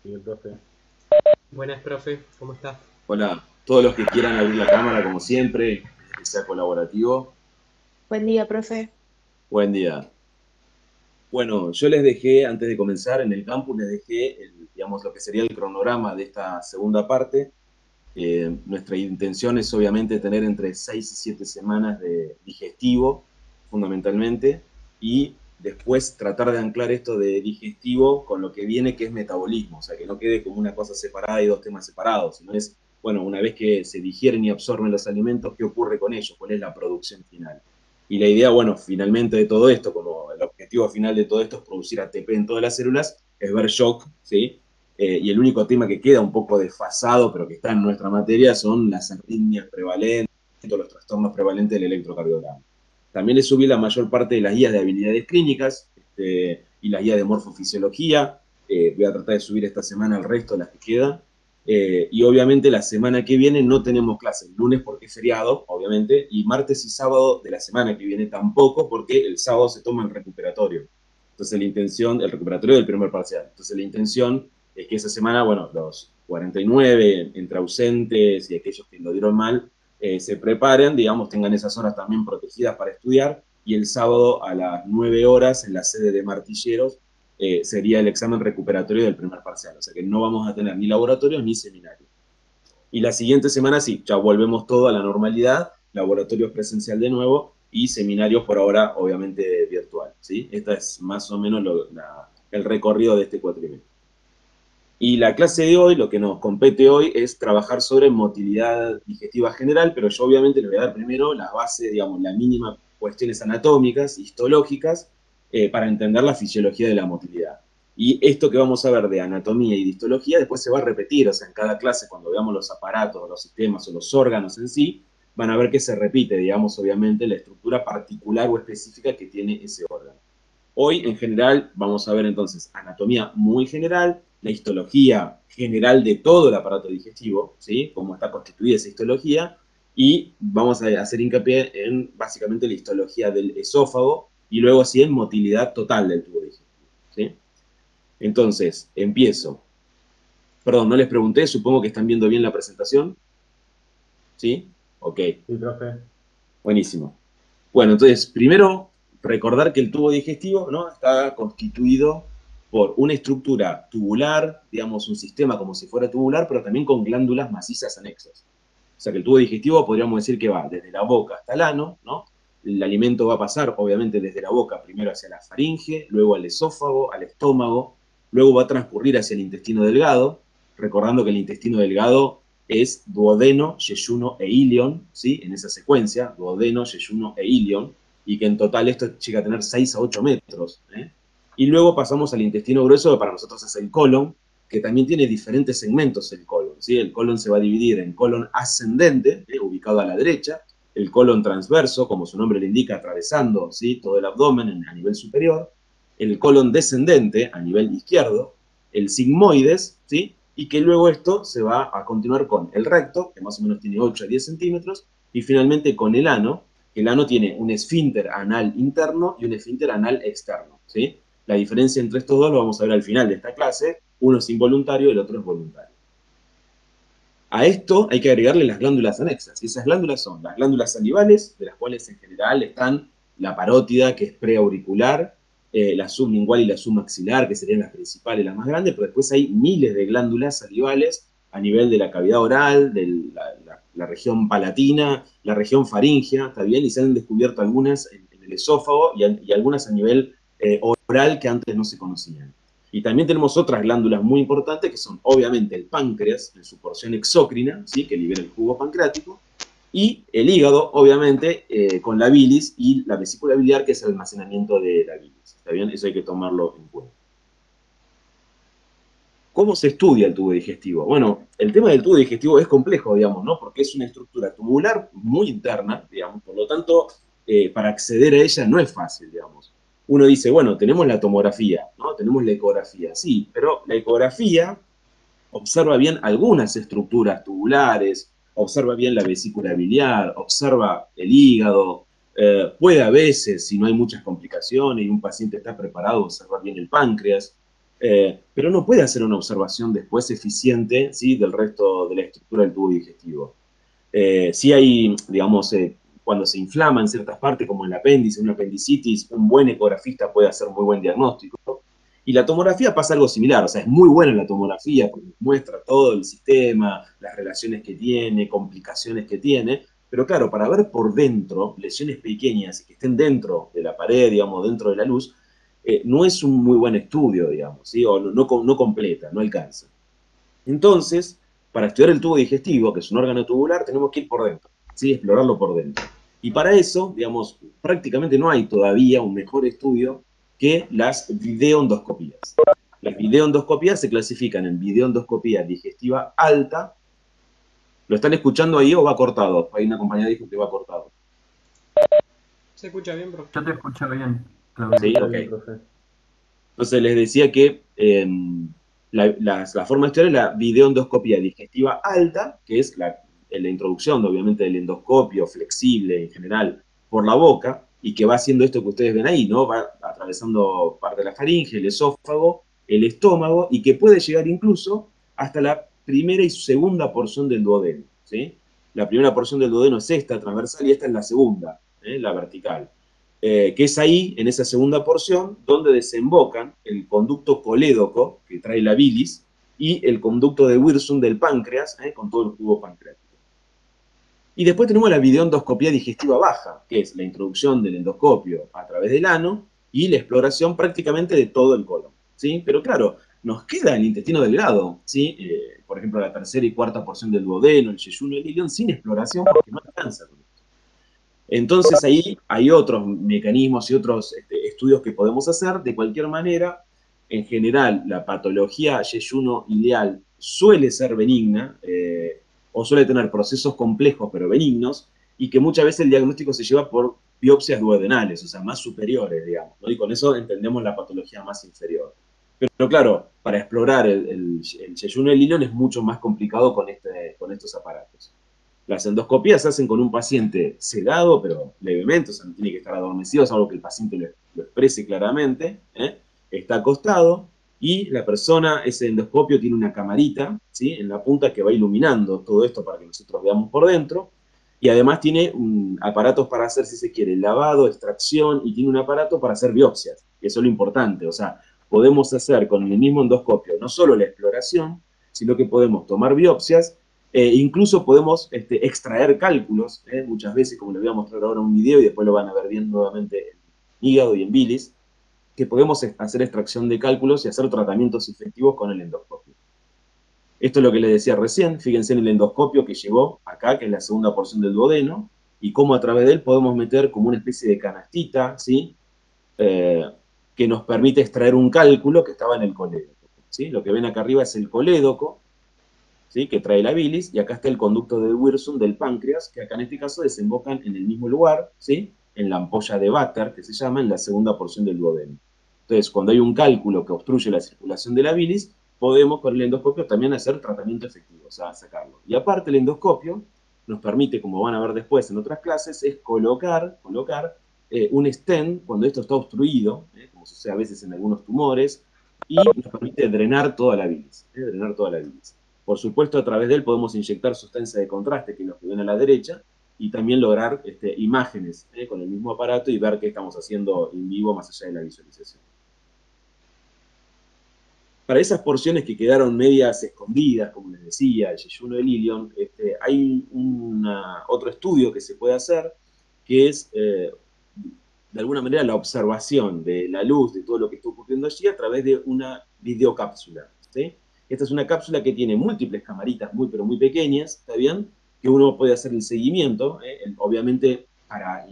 Sí, el profe. Buenas, profe, ¿cómo está? Hola, todos los que quieran abrir la cámara, como siempre, que sea colaborativo. Buen día, profe. Buen día. Bueno, yo les dejé, antes de comenzar en el campus, les dejé, digamos, lo que sería el cronograma de esta segunda parte. Nuestra intención es obviamente tener entre 6 y 7 semanas de digestivo, fundamentalmente, y después tratar de anclar esto de digestivo con lo que viene, que es metabolismo, o sea, que no quede como una cosa separada y dos temas separados, sino es, bueno, una vez que se digieren y absorben los alimentos, ¿qué ocurre con ellos? ¿Cuál es la producción final? Y la idea, bueno, finalmente de todo esto, como el objetivo final de todo esto es producir ATP en todas las células, es ver shock, ¿sí? Y el único tema que queda un poco desfasado, pero que está en nuestra materia, son las arritmias prevalentes, los trastornos prevalentes del electrocardiograma. También le subí la mayor parte de las guías de habilidades clínicas y las guías de morfofisiología. Voy a tratar de subir esta semana el resto de las que quedan. Y obviamente la semana que viene no tenemos clases, lunes porque es feriado, obviamente, y martes y sábado de la semana que viene tampoco, porque el sábado se toma el recuperatorio. Entonces la intención, el recuperatorio del primer parcial. Entonces la intención es que esa semana, bueno, los 49 entre ausentes y aquellos que lo dieron mal, se preparen, digamos, tengan esas horas también protegidas para estudiar, y el sábado a las 9 horas en la sede de Martilleros sería el examen recuperatorio del primer parcial, o sea que no vamos a tener ni laboratorios ni seminarios. Y la siguiente semana sí, ya volvemos todo a la normalidad, laboratorios presencial de nuevo y seminarios por ahora obviamente virtual, ¿sí? Esta es más o menos el recorrido de este cuatrimestre. Y la clase de hoy, lo que nos compete hoy es trabajar sobre motilidad digestiva general, pero yo obviamente le voy a dar primero las bases, digamos, la mínima cuestiones anatómicas, histológicas, para entender la fisiología de la motilidad. Y esto que vamos a ver de anatomía y de histología después se va a repetir, o sea, en cada clase cuando veamos los aparatos, los sistemas o los órganos en sí, van a ver que se repite, digamos, obviamente, la estructura particular o específica que tiene ese órgano. Hoy, en general, vamos a ver entonces anatomía muy general, la histología general de todo el aparato digestivo, ¿sí? Cómo está constituida esa histología, y vamos a hacer hincapié en básicamente la histología del esófago y luego sí en motilidad total del tubo digestivo, ¿sí? Entonces, empiezo. Perdón, no les pregunté, supongo que están viendo bien la presentación, ¿sí? Ok, Sí, profe. buenísimo. Bueno, entonces, primero, recordar que el tubo digestivo, ¿no?, está constituido por una estructura tubular, digamos, un sistema como si fuera tubular, pero también con glándulas macizas anexas. O sea que el tubo digestivo podríamos decir que va desde la boca hasta el ano, ¿no? El alimento va a pasar, obviamente, desde la boca, primero hacia la faringe, luego al esófago, al estómago, luego va a transcurrir hacia el intestino delgado, recordando que el intestino delgado es duodeno, yeyuno e ilion, ¿sí? En esa secuencia, duodeno, yeyuno e ilion, y que en total esto llega a tener 6 a 8 metros. Y luego pasamos al intestino grueso, que para nosotros es el colon, que también tiene diferentes segmentos el colon, ¿sí? El colon se va a dividir en colon ascendente, ubicado a la derecha, el colon transverso, como su nombre le indica, atravesando, ¿sí?, todo el abdomen a nivel superior, el colon descendente a nivel izquierdo, el sigmoides, ¿sí?, y que luego esto se va a continuar con el recto, que más o menos tiene 8 a 10 centímetros, y finalmente con el ano, que el ano tiene un esfínter anal interno y un esfínter anal externo, ¿sí? La diferencia entre estos dos lo vamos a ver al final de esta clase, uno es involuntario y el otro es voluntario. A esto hay que agregarle las glándulas anexas, y esas glándulas son las glándulas salivales, de las cuales en general están la parótida, que es preauricular, la sublingual y la submaxilar, que serían las principales, las más grandes, pero después hay miles de glándulas salivales a nivel de la cavidad oral, de la región palatina, la región faríngea, ¿está bien? Y se han descubierto algunas en el esófago y algunas a nivel oral que antes no se conocían. Y también tenemos otras glándulas muy importantes que son obviamente el páncreas en su porción exócrina, ¿sí?, que libera el jugo pancreático, y el hígado, obviamente, con la bilis y la vesícula biliar, que es el almacenamiento de la bilis. ¿Está bien? Eso hay que tomarlo en cuenta. ¿Cómo se estudia el tubo digestivo? Bueno, el tema del tubo digestivo es complejo, digamos, ¿no? Porque es una estructura tubular muy interna, digamos, por lo tanto, para acceder a ella no es fácil, digamos. Uno dice, bueno, tenemos la tomografía, ¿no? Tenemos la ecografía, sí, pero la ecografía observa bien algunas estructuras tubulares, observa bien la vesícula biliar, observa el hígado, puede a veces, si no hay muchas complicaciones y un paciente está preparado, observar bien el páncreas, pero no puede hacer una observación después eficiente, ¿sí?, del resto de la estructura del tubo digestivo. Sí hay, digamos, cuando se inflama en ciertas partes, como el apéndice, una apendicitis, un buen ecografista puede hacer muy buen diagnóstico. Y la tomografía pasa algo similar, o sea, es muy buena la tomografía porque muestra todo el sistema, las relaciones que tiene, complicaciones que tiene, pero claro, para ver por dentro lesiones pequeñas y que estén dentro de la pared, digamos, dentro de la luz, no es un muy buen estudio, digamos, ¿sí? O no completa, no alcanza. Entonces, para estudiar el tubo digestivo, que es un órgano tubular, tenemos que ir por dentro, ¿sí?, explorarlo por dentro. Y para eso, digamos, prácticamente no hay todavía un mejor estudio que las videoendoscopías. Las videoendoscopías se clasifican en videoendoscopía digestiva alta. ¿Lo están escuchando ahí o va cortado? Hay una compañía que dijo que va cortado. ¿Se escucha bien, profe? Yo te escucho bien, Claudio. Sí, Está ok. bien, profe. Entonces les decía que la forma de estudiar es la videoendoscopía digestiva alta, que es la introducción, obviamente, del endoscopio flexible en general por la boca, y que va haciendo esto que ustedes ven ahí, ¿no? Va atravesando parte de la faringe, el esófago, el estómago, y que puede llegar incluso hasta la primera y segunda porción del duodeno, ¿sí? La primera porción del duodeno es esta, transversal, y esta es la segunda, la vertical. Que es ahí, en esa segunda porción, donde desembocan el conducto colédoco, que trae la bilis, y el conducto de Wirsung del páncreas, con todo el jugo pancreático. Y después tenemos la videoendoscopía digestiva baja, que es la introducción del endoscopio a través del ano y la exploración prácticamente de todo el colon, ¿sí? Pero claro, nos queda el intestino delgado, ¿sí? Por ejemplo, la tercera y cuarta porción del duodeno, el yeyuno y el ilion, sin exploración porque no alcanza con esto. Entonces ahí hay otros mecanismos y otros estudios que podemos hacer. De cualquier manera, en general, la patología yeyuno-ileal suele ser benigna, o suele tener procesos complejos pero benignos, y que muchas veces el diagnóstico se lleva por biopsias duodenales, o sea, más superiores, digamos, ¿no? Y con eso entendemos la patología más inferior. Pero claro, para explorar el yeyuno y el ilion es mucho más complicado con estos aparatos. Las endoscopías se hacen con un paciente sedado, pero levemente, o sea, no tiene que estar adormecido, es algo que el paciente lo exprese claramente, está acostado, y la persona, ese endoscopio tiene una camarita, ¿sí?, en la punta que va iluminando todo esto para que nosotros veamos por dentro, y además tiene aparatos para hacer, si se quiere, lavado, extracción, y tiene un aparato para hacer biopsias, que eso es lo importante, o sea, podemos hacer con el mismo endoscopio no solo la exploración, sino que podemos tomar biopsias. Incluso podemos extraer cálculos, muchas veces, como les voy a mostrar ahora un video y después lo van a ver bien nuevamente en hígado y en bilis, que podemos hacer extracción de cálculos y hacer tratamientos efectivos con el endoscopio. Esto es lo que les decía recién, fíjense en el endoscopio que llegó acá, que es la segunda porción del duodeno, y cómo a través de él podemos meter como una especie de canastita, ¿sí?, que nos permite extraer un cálculo que estaba en el colédoco, ¿sí? Lo que ven acá arriba es el colédoco, ¿sí?, que trae la bilis, y acá está el conducto de Wirsung del páncreas, que acá en este caso desembocan en el mismo lugar, ¿sí?, en la ampolla de Vater, que se llama, en la segunda porción del duodeno. Entonces, cuando hay un cálculo que obstruye la circulación de la bilis, podemos con el endoscopio también hacer tratamiento efectivo, o sea, sacarlo. Y aparte el endoscopio nos permite, como van a ver después en otras clases, es colocar un stent cuando esto está obstruido, como sucede a veces en algunos tumores, y nos permite drenar toda la bilis, drenar toda la bilis. Por supuesto, a través de él podemos inyectar sustancia de contraste, que es lo que ven a la derecha, y también lograr imágenes con el mismo aparato y ver qué estamos haciendo en vivo más allá de la visualización. Para esas porciones que quedaron medias escondidas, como les decía, el yeyuno del ilion, hay otro estudio que se puede hacer, que es, de alguna manera, la observación de la luz, de todo lo que está ocurriendo allí, a través de una videocápsula, ¿sí? Esta es una cápsula que tiene múltiples camaritas muy, pero muy pequeñas, ¿está bien?, que uno puede hacer el seguimiento. Obviamente, para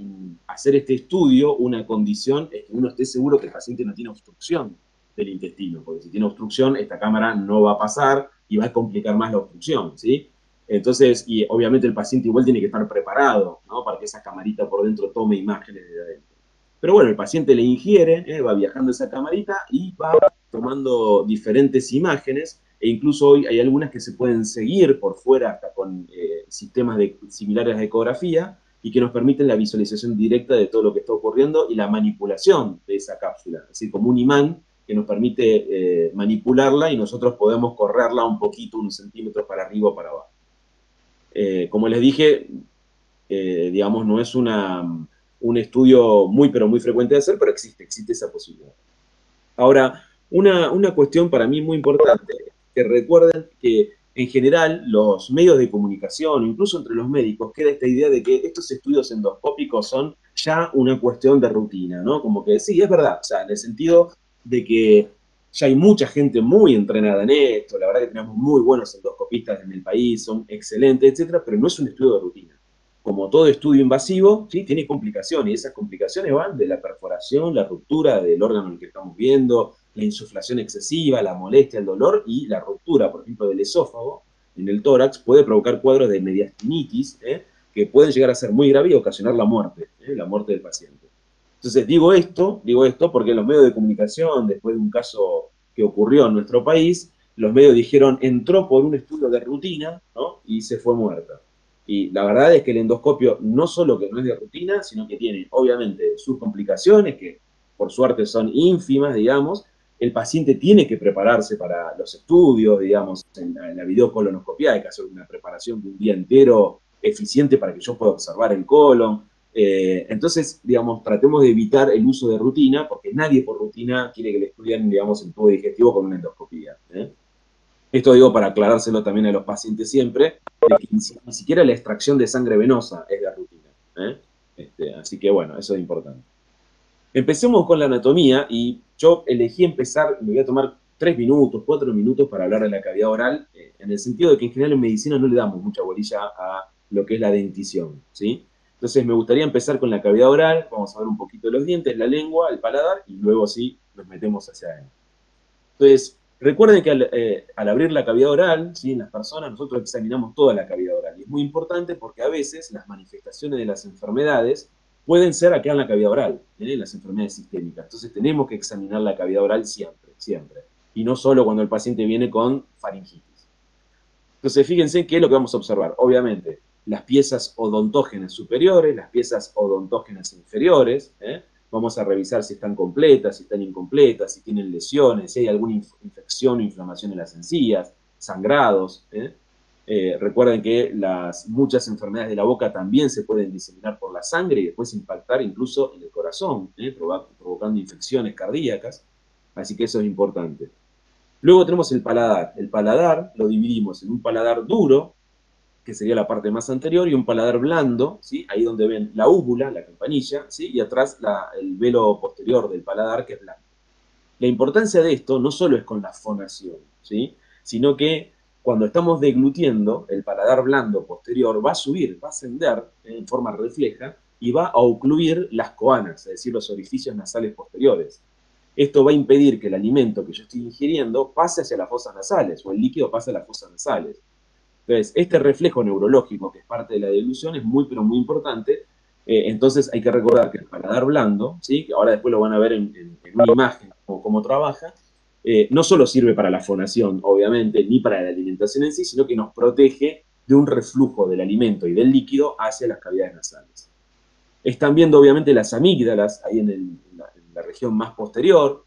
hacer este estudio, una condición es que uno esté seguro que el paciente no tiene obstrucción del intestino, porque si tiene obstrucción, esta cámara no va a pasar y va a complicar más la obstrucción, ¿sí? Entonces, y obviamente el paciente igual tiene que estar preparado, ¿no?, para que esa camarita por dentro tome imágenes de adentro. Pero bueno, el paciente le ingiere, va viajando esa camarita y va tomando diferentes imágenes, e incluso hoy hay algunas que se pueden seguir por fuera hasta con sistemas similares a ecografía, y que nos permiten la visualización directa de todo lo que está ocurriendo y la manipulación de esa cápsula, es decir, como un imán que nos permite manipularla y nosotros podemos correrla un poquito, unos centímetros para arriba o para abajo. Como les dije, digamos, no es un estudio muy, pero muy frecuente de hacer, pero existe esa posibilidad. Ahora, una cuestión para mí muy importante, que recuerden que en general los medios de comunicación, incluso entre los médicos, queda esta idea de que estos estudios endoscópicos son ya una cuestión de rutina, ¿no? Como que sí, es verdad, o sea, en el sentido de que ya hay mucha gente muy entrenada en esto, la verdad que tenemos muy buenos endoscopistas en el país, son excelentes, etcétera, pero no es un estudio de rutina. Como todo estudio invasivo, ¿sí? Tiene complicaciones, y esas complicaciones van de la perforación, la ruptura del órgano en el que estamos viendo, la insuflación excesiva, la molestia, el dolor y la ruptura, por ejemplo, del esófago en el tórax puede provocar cuadros de mediastinitis, que pueden llegar a ser muy graves y ocasionar la muerte del paciente. Entonces, digo esto porque los medios de comunicación, después de un caso que ocurrió en nuestro país, los medios dijeron, entró por un estudio de rutina, ¿no? Y se fue muerta. Y la verdad es que el endoscopio no solo que no es de rutina, sino que tiene, obviamente, sus complicaciones, que por suerte son ínfimas, digamos. El paciente tiene que prepararse para los estudios, digamos, en la videocolonoscopia hay que hacer una preparación de un día entero eficiente para que yo pueda observar el colon. Entonces, digamos, tratemos de evitar el uso de rutina, porque nadie por rutina quiere que le estudien, digamos, el tubo digestivo con una endoscopía. Esto digo para aclarárselo también a los pacientes siempre, de que ni siquiera la extracción de sangre venosa es de rutina. Así que bueno, eso es importante. Empecemos con la anatomía y yo elegí empezar, me voy a tomar 3 minutos, 4 minutos para hablar de la cavidad oral, en el sentido de que en general en medicina no le damos mucha bolilla a lo que es la dentición, ¿sí? Entonces me gustaría empezar con la cavidad oral, vamos a ver un poquito los dientes, la lengua, el paladar, y luego sí nos metemos hacia adentro. Entonces, recuerden que al abrir la cavidad oral, ¿sí? En las personas nosotros examinamos toda la cavidad oral, y es muy importante porque a veces las manifestaciones de las enfermedades pueden ser acá en la cavidad oral, las enfermedades sistémicas. Entonces tenemos que examinar la cavidad oral siempre, siempre. Y no solo cuando el paciente viene con faringitis. Entonces fíjense qué es lo que vamos a observar. Obviamente, las piezas odontógenas superiores, las piezas odontógenas inferiores. Vamos a revisar si están completas, si están incompletas, si tienen lesiones, si hay alguna infección o inflamación en las encías, sangrados. Recuerden que muchas enfermedades de la boca también se pueden diseminar por la sangre y después impactar incluso en el corazón, provocando infecciones cardíacas, así que eso es importante. Luego tenemos el paladar. El paladar lo dividimos en un paladar duro, que sería la parte más anterior, y un paladar blando, ¿sí? Ahí donde ven la úvula, la campanilla, ¿sí? Y atrás el velo posterior del paladar, que es blando. La importancia de esto no solo es con la fonación, ¿sí? Sino que cuando estamos deglutiendo, el paladar blando posterior va a subir, va a ascender en forma refleja y va a ocluir las coanas, es decir, los orificios nasales posteriores. Esto va a impedir que el alimento que yo estoy ingiriendo pase hacia las fosas nasales o el líquido pase a las fosas nasales. Entonces, este reflejo neurológico, que es parte de la deglución, es muy, pero muy importante. Entonces, hay que recordar que el paladar blando, ¿sí? Que ahora después lo van a ver en una imagen cómo trabaja, no solo sirve para la fonación, obviamente, ni para la alimentación en sí, sino que nos protege de un reflujo del alimento y del líquido hacia las cavidades nasales. Están viendo, obviamente, las amígdalas ahí en la región más posterior.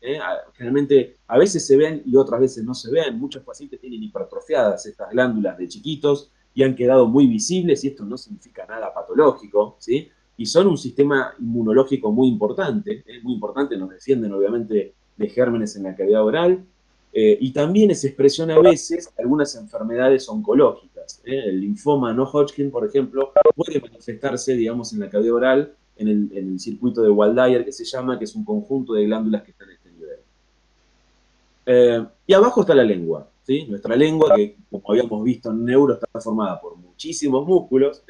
Generalmente, a veces se ven y otras veces no se ven. Muchos pacientes tienen hipertrofiadas estas glándulas de chiquitos y han quedado muy visibles, y esto no significa nada patológico, ¿sí? Y son un sistema inmunológico muy importante, nos defienden, obviamente, de gérmenes en la cavidad oral, y también es expresión a veces de algunas enfermedades oncológicas. El linfoma no Hodgkin, por ejemplo, puede manifestarse, digamos, en la cavidad oral, en el circuito de Waldeyer, que se llama, que es un conjunto de glándulas que están en este nivel. Y abajo está la lengua, ¿sí? Nuestra lengua, que como habíamos visto en neuro, está formada por muchísimos músculos,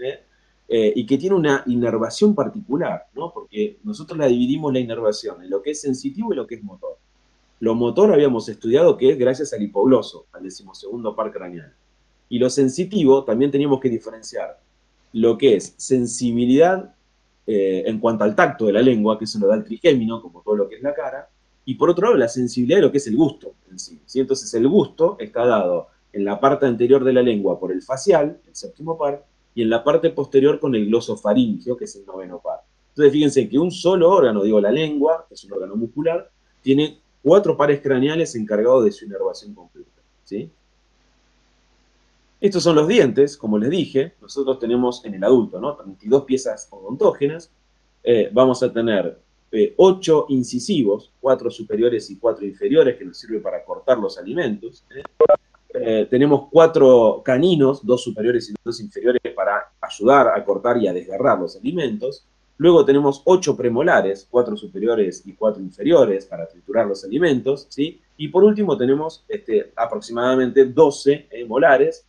y que tiene una inervación particular, ¿no? Porque nosotros la dividimos la inervación en lo que es sensitivo y lo que es motor. Lo motor habíamos estudiado que es gracias al hipogloso, al 12º par craneal. Y lo sensitivo también teníamos que diferenciar lo que es sensibilidad en cuanto al tacto de la lengua, que eso lo da el trigémino, como todo lo que es la cara, y por otro lado la sensibilidad de lo que es el gusto en sí, ¿sí? Entonces el gusto está dado en la parte anterior de la lengua por el facial, el 7º par, y en la parte posterior con el glosofaringeo, que es el 9º par. Entonces fíjense que un solo órgano, digo la lengua, que es un órgano muscular, tiene 4 pares craneales encargados de su inervación completa, ¿sí? Estos son los dientes, como les dije, nosotros tenemos en el adulto, ¿no? 32 piezas odontógenas, vamos a tener 8 incisivos, 4 superiores y 4 inferiores, que nos sirve para cortar los alimentos. Tenemos 4 caninos, 2 superiores y 2 inferiores, para ayudar a cortar y a desgarrar los alimentos. Luego tenemos 8 premolares, 4 superiores y 4 inferiores, para triturar los alimentos, ¿sí? Y por último tenemos aproximadamente 12 molares,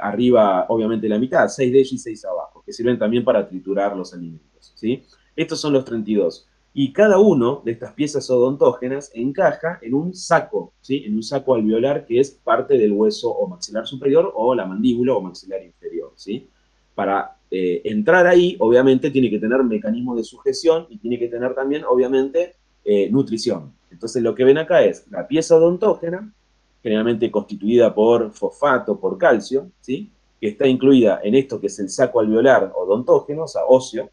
arriba obviamente la mitad, 6 de ellos y 6 abajo, que sirven también para triturar los alimentos, ¿sí? Estos son los 32. Y cada uno de estas piezas odontógenas encaja en un saco, ¿sí? En un saco alveolar que es parte del hueso o maxilar superior o la mandíbula o maxilar inferior, ¿sí? Para entrar ahí, obviamente, tiene que tener mecanismos de sujeción y tiene que tener también, obviamente, nutrición. Entonces, lo que ven acá es la pieza odontógena, generalmente constituida por fosfato, por calcio, ¿sí? Que está incluida en esto que es el saco alveolar odontógeno, o sea, óseo,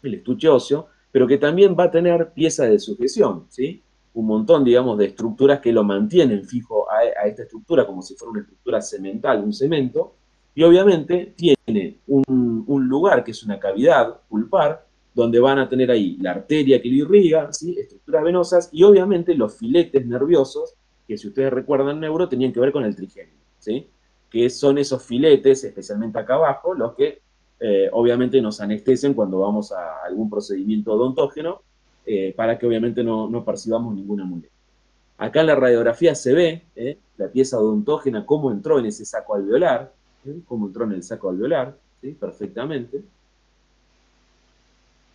el estuche óseo, pero que también va a tener piezas de sujeción, ¿sí? Un montón, digamos, de estructuras que lo mantienen fijo a esta estructura como si fuera una estructura cemental, un cemento, y obviamente tiene un lugar que es una cavidad pulpar, donde van a tener ahí la arteria que lo irriga, ¿sí? Estructuras venosas, y obviamente los filetes nerviosos, que si ustedes recuerdan neuro, tenían que ver con el trigémino, ¿sí? Que son esos filetes, especialmente acá abajo, los que obviamente nos anestesian cuando vamos a algún procedimiento odontógeno, para que obviamente no percibamos ninguna molestia. Acá en la radiografía se ve la pieza odontógena, cómo entró en ese saco alveolar, cómo entró en el saco alveolar, ¿sí? Perfectamente.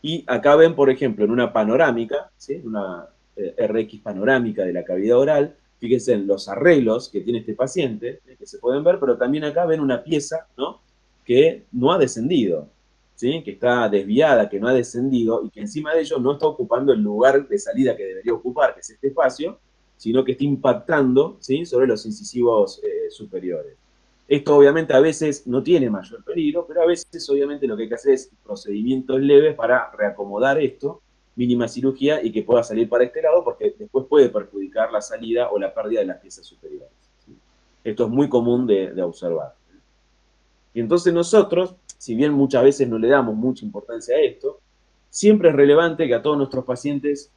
Y acá ven, por ejemplo, en una panorámica, ¿sí? Una RX panorámica de la cavidad oral, fíjense en los arreglos que tiene este paciente, que se pueden ver, pero también acá ven una pieza, ¿no? Que no ha descendido, ¿sí? Que está desviada, que no ha descendido, y que encima de ello no está ocupando el lugar de salida que debería ocupar, que es este espacio, sino que está impactando, ¿sí? Sobre los incisivos superiores. Esto obviamente a veces no tiene mayor peligro, pero a veces obviamente lo que hay que hacer es procedimientos leves para reacomodar esto, mínima cirugía, y que pueda salir para este lado, porque después puede perjudicar la salida o la pérdida de las piezas superiores, ¿sí? Esto es muy común de observar. Y entonces nosotros, si bien muchas veces no le damos mucha importancia a esto, siempre es relevante que a todos nuestros pacientes,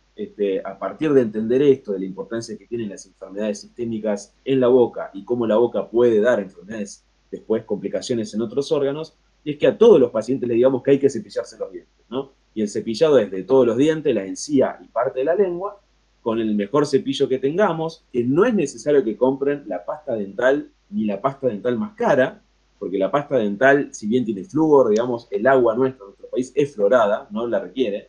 a partir de entender esto, de la importancia que tienen las enfermedades sistémicas en la boca y cómo la boca puede dar enfermedades, después complicaciones en otros órganos, y es que a todos los pacientes les digamos que hay que cepillarse los dientes, ¿no? Y el cepillado es de todos los dientes, la encía y parte de la lengua, con el mejor cepillo que tengamos, que no es necesario que compren la pasta dental ni la pasta dental más cara, porque la pasta dental, si bien tiene flúor, digamos, el agua nuestra en nuestro país es fluorada, no la requiere,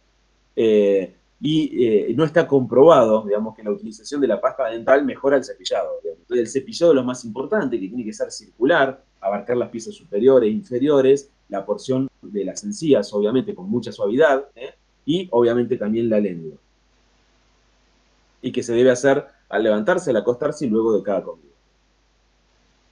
y no está comprobado, digamos, que la utilización de la pasta dental mejora el cepillado. Digamos. Entonces, el cepillado es lo más importante, que tiene que ser circular, abarcar las piezas superiores e inferiores, la porción de las encías, obviamente, con mucha suavidad, y obviamente también la lengua. Y que se debe hacer al levantarse, al acostarse y luego de cada comida.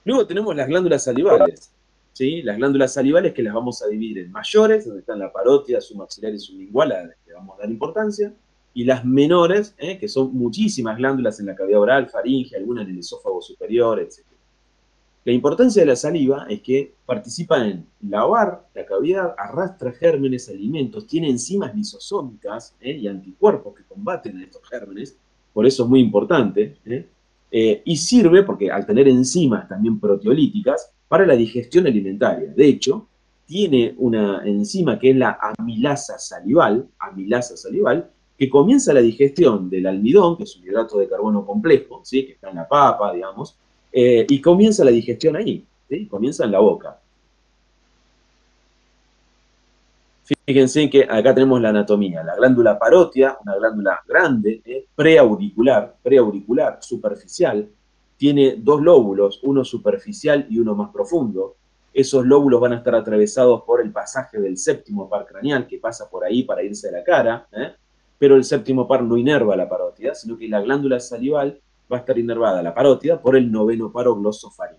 Luego tenemos las glándulas salivales, ¿sí? Las glándulas salivales que las vamos a dividir en mayores, donde están la parótida, submaxilar y sublingual, a las que vamos a dar importancia, y las menores, que son muchísimas glándulas en la cavidad oral, faringe, algunas en el esófago superior, etc. La importancia de la saliva es que participa en lavar la cavidad, arrastra gérmenes, alimentos, tiene enzimas lisosómicas y anticuerpos que combaten a estos gérmenes, por eso es muy importante, y sirve, porque al tener enzimas también proteolíticas, para la digestión alimentaria. De hecho, tiene una enzima que es la amilasa salival, que comienza la digestión del almidón, que es un hidrato de carbono complejo, ¿sí? Que está en la papa, digamos, y comienza la digestión ahí, ¿sí? Comienza en la boca. Fíjense que acá tenemos la anatomía. La glándula parótida, una glándula grande, preauricular, superficial, tiene 2 lóbulos, uno superficial y uno más profundo. Esos lóbulos van a estar atravesados por el pasaje del séptimo par craneal, que pasa por ahí para irse a la cara, pero el séptimo par no inerva la parótida, sino que la glándula salival va a estar inervada, la parótida, por el noveno paro glosofaríngeo.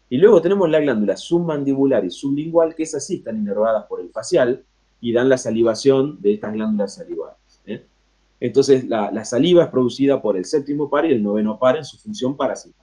Y luego tenemos la glándula submandibular y sublingual, que esas sí están inervadas por el facial y dan la salivación de estas glándulas salivales. Entonces, la saliva es producida por el séptimo par y el noveno par en su función parasimpática.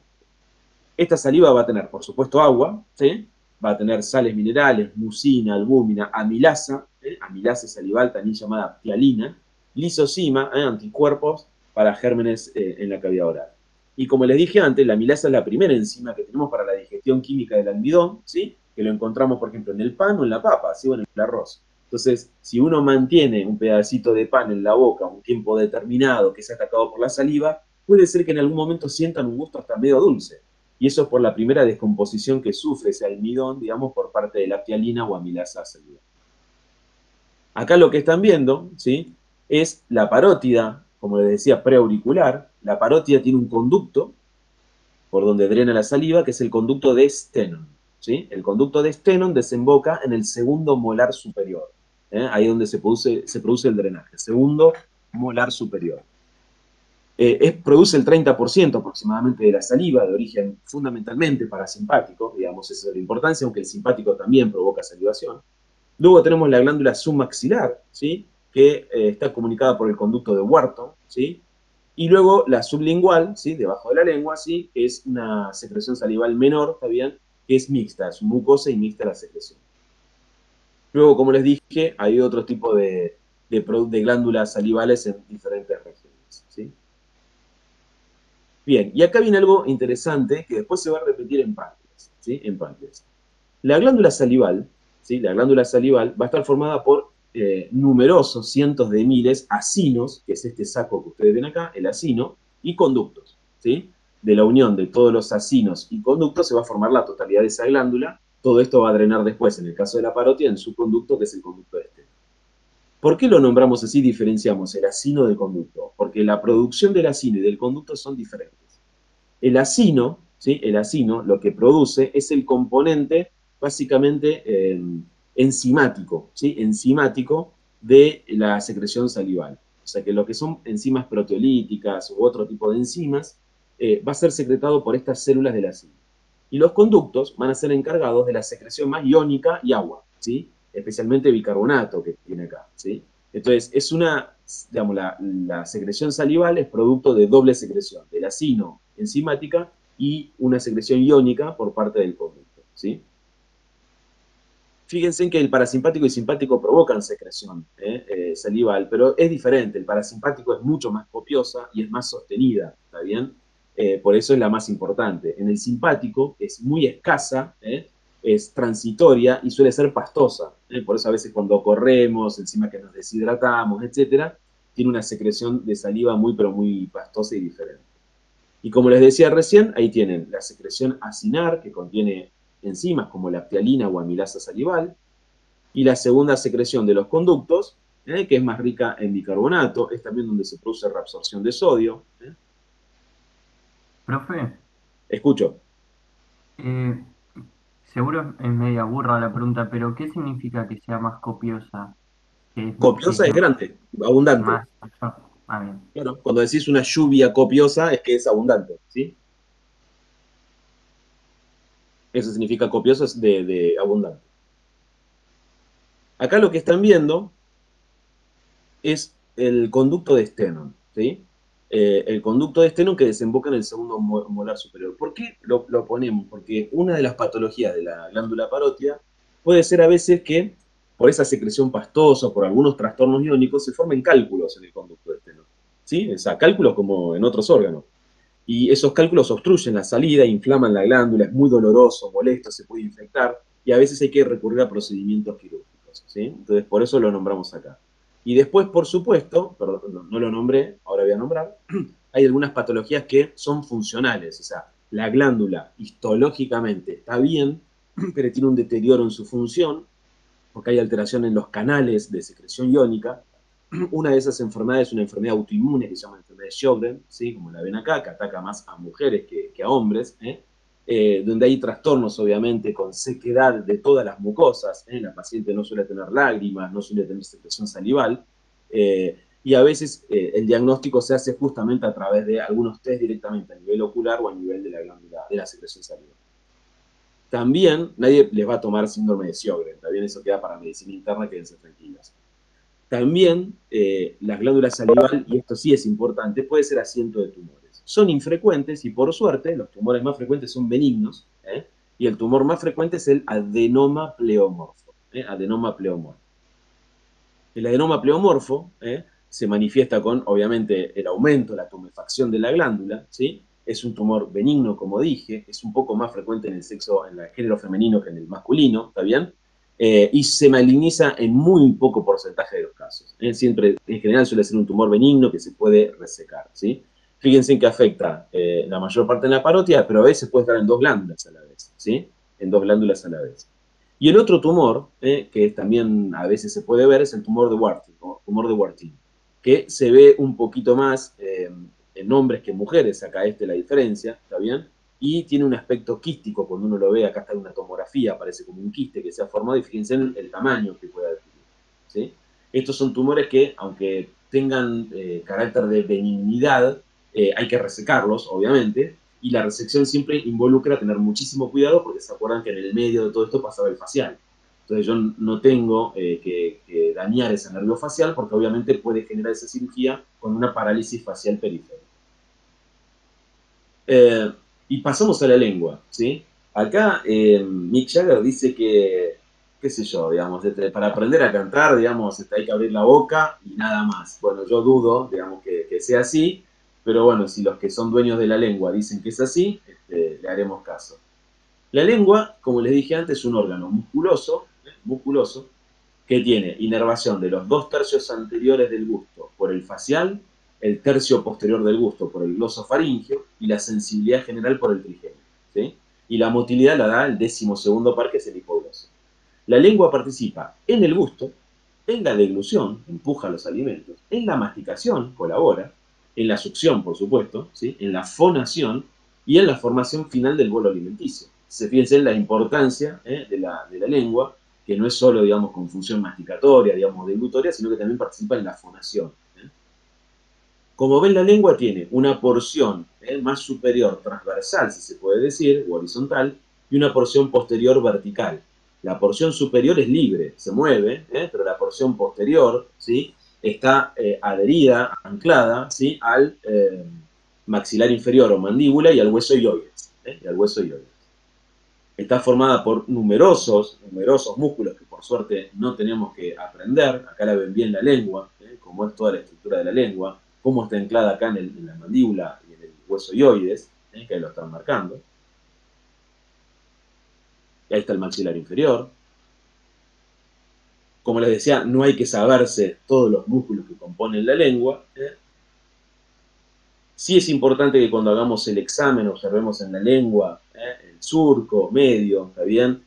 Esta saliva va a tener, por supuesto, agua, ¿sí? Va a tener sales minerales, mucina, albúmina, amilasa, amilasa salival, también llamada ptialina, lisozima, anticuerpos para gérmenes en la cavidad oral. Y como les dije antes, la amilasa es la primera enzima que tenemos para la digestión química del almidón, ¿sí? Que lo encontramos, por ejemplo, en el pan o en la papa, ¿sí? O en el arroz. Entonces, si uno mantiene un pedacito de pan en la boca un tiempo determinado que sea atacado por la saliva, puede ser que en algún momento sientan un gusto hasta medio dulce. Y eso es por la primera descomposición que sufre ese almidón, digamos, por parte de la ptialina o amilasa salival. Acá lo que están viendo, ¿sí? Es la parótida, como les decía, preauricular. La parótida tiene un conducto por donde drena la saliva, que es el conducto de Stennon, ¿sí? El conducto de Stennon desemboca en el segundo molar superior, ahí donde se produce el drenaje, segundo molar superior. Produce el 30% aproximadamente de la saliva, de origen fundamentalmente parasimpático, digamos, esa es la importancia, aunque el simpático también provoca salivación. Luego tenemos la glándula submaxilar, ¿sí? Que está comunicada por el conducto de Wharton, ¿sí? Y luego la sublingual, ¿sí? Debajo de la lengua, ¿sí? Que es una secreción salival menor, ¿está bien? Que es mixta, es mucosa y mixta la secreción. Luego, como les dije, hay otro tipo de glándulas salivales en diferentes regiones, ¿sí? Bien, y acá viene algo interesante que después se va a repetir en páncreas, ¿sí? En páncreas. La glándula salival, ¿sí? La glándula salival va a estar formada por numerosos cientos de miles acinos, que es este saco que ustedes ven acá, el acino, y conductos, ¿sí? De la unión de todos los acinos y conductos se va a formar la totalidad de esa glándula. Todo esto va a drenar después, en el caso de la parótida, en su conducto, que es el conducto de Stennon. ¿Por qué lo nombramos así? Diferenciamos el acino del conducto, porque la producción del acino y del conducto son diferentes. El acino, ¿sí? El acino lo que produce es el componente básicamente enzimático, ¿sí? Enzimático de la secreción salival. O sea que lo que son enzimas proteolíticas u otro tipo de enzimas va a ser secretado por estas células del acino. Y los conductos van a ser encargados de la secreción más iónica y agua, ¿sí? Especialmente bicarbonato que tiene acá, ¿sí? Entonces, es una, digamos, la secreción salival es producto de doble secreción, del acino enzimática y una secreción iónica por parte del conducto, ¿sí? Fíjense en que el parasimpático y simpático provocan secreción salival, pero es diferente. El parasimpático es mucho más copiosa y es más sostenida, ¿está bien? Por eso es la más importante. En el simpático es muy escasa, es transitoria y suele ser pastosa. Por eso a veces cuando corremos, encima que nos deshidratamos, etcétera, tiene una secreción de saliva muy, pero muy pastosa y diferente. Y como les decía recién, ahí tienen la secreción acinar, que contiene enzimas como la ptialina o amilasa salival, y la segunda secreción de los conductos, que es más rica en bicarbonato, es también donde se produce reabsorción de sodio. Profe, Escucho. eh, seguro es media burra la pregunta, pero ¿qué significa que sea más copiosa? Que Copiosa es sea grande, abundante. más... Ah, bien. Claro, cuando decís una lluvia copiosa es que es abundante, ¿sí? Eso significa copiosa es de abundante. Acá lo que están viendo es el conducto de Stennon, ¿sí? El conducto de Stennon que desemboca en el segundo molar superior. ¿Por qué lo ponemos? Porque una de las patologías de la glándula parótida puede ser a veces que por esa secreción pastosa, por algunos trastornos iónicos, se formen cálculos en el conducto de Stennon, ¿sí? O sea, cálculos como en otros órganos. Y esos cálculos obstruyen la salida, inflaman la glándula, es muy doloroso, molesto, se puede infectar, y a veces hay que recurrir a procedimientos quirúrgicos, ¿sí? Entonces, por eso lo nombramos acá. Y después, por supuesto, perdón, no lo nombré, ahora voy a nombrar, hay algunas patologías que son funcionales, o sea, la glándula histológicamente está bien, pero tiene un deterioro en su función, porque hay alteración en los canales de secreción iónica. Una de esas enfermedades es una enfermedad autoinmune que se llama enfermedad de Sjögren, ¿sí? Como la ven acá, que ataca más a mujeres que a hombres, donde hay trastornos, obviamente, con sequedad de todas las mucosas. La paciente no suele tener lágrimas, no suele tener secreción salival, y a veces el diagnóstico se hace justamente a través de algunos test directamente a nivel ocular o a nivel de la glándula, de la secreción salival. También nadie les va a tomar síndrome de Sjögren, también eso queda para medicina interna, quédense tranquilas. También las glándulas salival, y esto sí es importante, puede ser asiento de tumores. Son infrecuentes y por suerte los tumores más frecuentes son benignos, y el tumor más frecuente es el adenoma pleomorfo. Adenoma pleomorfo. El adenoma pleomorfo se manifiesta con, obviamente, el aumento, la tumefacción de la glándula, ¿sí? Es un tumor benigno, como dije, es un poco más frecuente en el sexo, en el género femenino que en el masculino, ¿está bien? Y se maligniza en muy poco porcentaje de los casos. Siempre, en general, suele ser un tumor benigno que se puede resecar, ¿sí? Fíjense en que afecta la mayor parte de la parótida, pero a veces puede estar en dos glándulas a la vez, ¿sí? En dos glándulas a la vez. Y el otro tumor, que también a veces se puede ver, es el tumor de Warthin, ¿no? Tumor de Warthin, que se ve un poquito más en hombres que en mujeres, acá la diferencia, ¿está bien? Y tiene un aspecto quístico, cuando uno lo ve, acá está en una tomografía, parece como un quiste que se ha formado, y fíjense en el tamaño que puede adquirir, ¿sí? Estos son tumores que, aunque tengan carácter de benignidad, hay que resecarlos, obviamente, y la resección siempre involucra tener muchísimo cuidado, porque se acuerdan que en el medio de todo esto pasaba el facial. Entonces yo no tengo que dañar ese nervio facial, porque obviamente puede generar esa cirugía con una parálisis facial periférica. Y pasamos a la lengua, ¿sí? Acá Mick Jagger dice que, qué sé yo, digamos, para aprender a cantar, digamos, hay que abrir la boca y nada más. Bueno, yo dudo, digamos, que sea así, pero bueno, si los que son dueños de la lengua dicen que es así, le haremos caso. La lengua, como les dije antes, es un órgano musculoso, que tiene inervación de los 2/3 anteriores del gusto por el facial, el tercio posterior del gusto por el glosofaringeo y la sensibilidad general por el trigémino, ¿sí? Y la motilidad la da el 12º par, que es el hipogloso. La lengua participa en el gusto, en la deglución, empuja los alimentos, en la masticación, colabora, en la succión, por supuesto, ¿sí? En la fonación y en la formación final del bolo alimenticio. Fíjense en la importancia de la lengua, que no es solo, digamos, con función masticatoria, digamos, deglutoria, sino que también participa en la fonación. Como ven, la lengua tiene una porción más superior transversal, si se puede decir, o horizontal, y una porción posterior vertical. La porción superior es libre, se mueve, pero la porción posterior, ¿sí?, está adherida, anclada, ¿sí?, al maxilar inferior o mandíbula y al hueso ioides. Está formada por numerosos músculos que por suerte no tenemos que aprender. Acá la ven bien la lengua, cómo es toda la estructura de la lengua, cómo está anclada acá en la mandíbula y en el hueso ioides, que ahí lo están marcando. Y ahí está el maxilar inferior. Como les decía, no hay que saberse todos los músculos que componen la lengua. Sí es importante que cuando hagamos el examen observemos en la lengua el surco, medio, ¿está bien?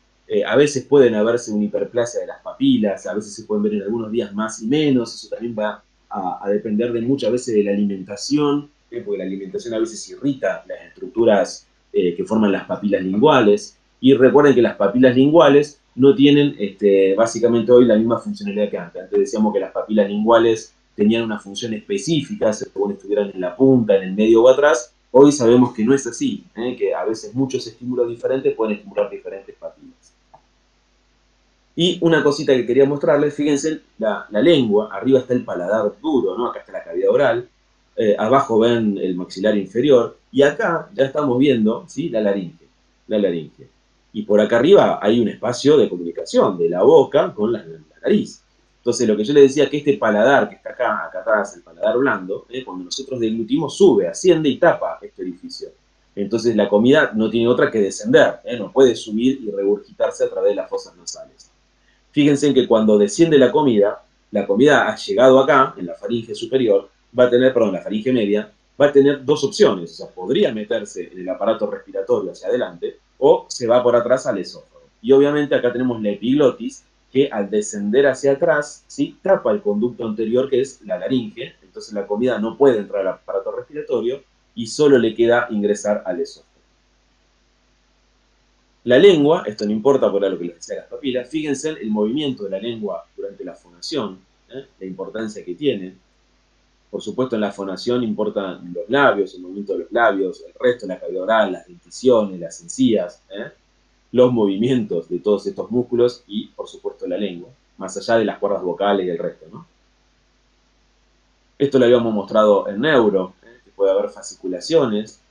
A veces pueden haberse una hiperplasia de las papilas, a veces se pueden ver en algunos días más y menos, eso también va a depender de muchas veces de la alimentación, porque la alimentación a veces irrita las estructuras que forman las papilas linguales, y recuerden que las papilas linguales no tienen básicamente hoy la misma funcionalidad que antes. Antes decíamos que las papilas linguales tenían una función específica, según estuvieran en la punta, en el medio o atrás. Hoy sabemos que no es así, que a veces muchos estímulos diferentes pueden estimular diferentes papilas. Y una cosita que quería mostrarles, fíjense, la lengua, arriba está el paladar duro, ¿no? Acá está la cavidad oral, abajo ven el maxilar inferior, y acá ya estamos viendo, ¿sí?, la laringe. Y por acá arriba hay un espacio de comunicación de la boca con la nariz. Entonces, lo que yo les decía, que este paladar que está acá atrás, el paladar blando, cuando nosotros deglutimos, sube, asciende y tapa este orificio. Entonces, la comida no tiene otra que descender, no puede subir y regurgitarse a través de las fosas nasales. Fíjense en que cuando desciende la comida ha llegado acá, en la faringe superior, la faringe media, va a tener dos opciones. O sea, podría meterse en el aparato respiratorio hacia adelante o se va por atrás al esófago. Y obviamente acá tenemos la epiglotis, que al descender hacia atrás, ¿sí?, tapa el conducto anterior, que es la laringe. Entonces la comida no puede entrar al aparato respiratorio y solo le queda ingresar al esófago. La lengua, esto no importa por lo que les decía las papilas, fíjense el movimiento de la lengua durante la fonación, la importancia que tiene. Por supuesto, en la fonación importan los labios, el movimiento de los labios, el resto de la cavidad oral, las denticiones, las encías, los movimientos de todos estos músculos y, por supuesto, la lengua, más allá de las cuerdas vocales y el resto, ¿no? Esto lo habíamos mostrado en neuro, que puede haber fasciculaciones.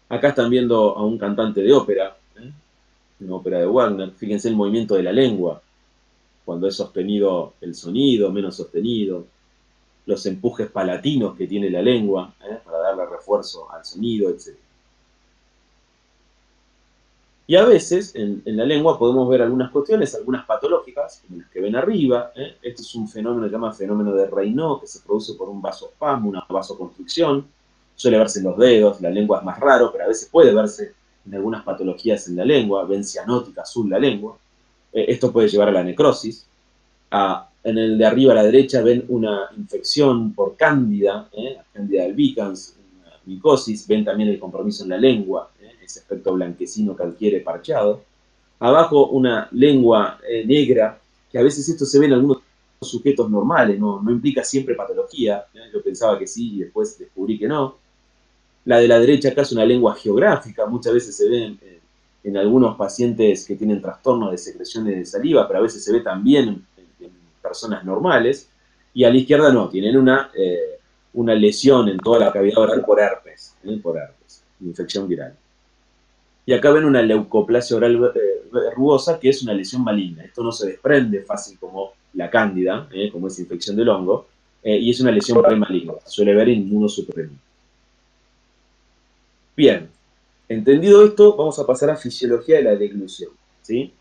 Acá están viendo a un cantante de ópera, una ópera de Wagner. Fíjense el movimiento de la lengua, cuando es sostenido el sonido, menos sostenido. Los empujes palatinos que tiene la lengua, para darle refuerzo al sonido, etc. Y a veces en la lengua podemos ver algunas cuestiones, algunas patológicas, como las que ven arriba. Este es un fenómeno que se llama fenómeno de Raynaud, que se produce por un vasoespasmo, una vasoconstricción. Suele verse en los dedos, la lengua es más raro, pero a veces puede verse en algunas patologías en la lengua, ven cianótica azul la lengua. Esto puede llevar a la necrosis. En el de arriba a la derecha ven una infección por cándida, cándida albicans, una micosis. Ven también el compromiso en la lengua, ese aspecto blanquecino calquiere parchado. Abajo una lengua negra, que a veces esto se ve en algunos sujetos normales, no implica siempre patología. Yo pensaba que sí y después descubrí que no. La de la derecha acá es una lengua geográfica, muchas veces se ve en algunos pacientes que tienen trastornos de secreciones de saliva, pero a veces se ve también en personas normales. Y a la izquierda no, tienen una lesión en toda la cavidad oral por herpes, infección viral. Y acá ven una leucoplasia oral rugosa, que es una lesión maligna. Esto no se desprende fácil como la cándida, como esa infección del hongo, y es una lesión premaligna. Se suele ver en inmunosuprimido. Bien, entendido esto, vamos a pasar a fisiología de la deglución, ¿sí?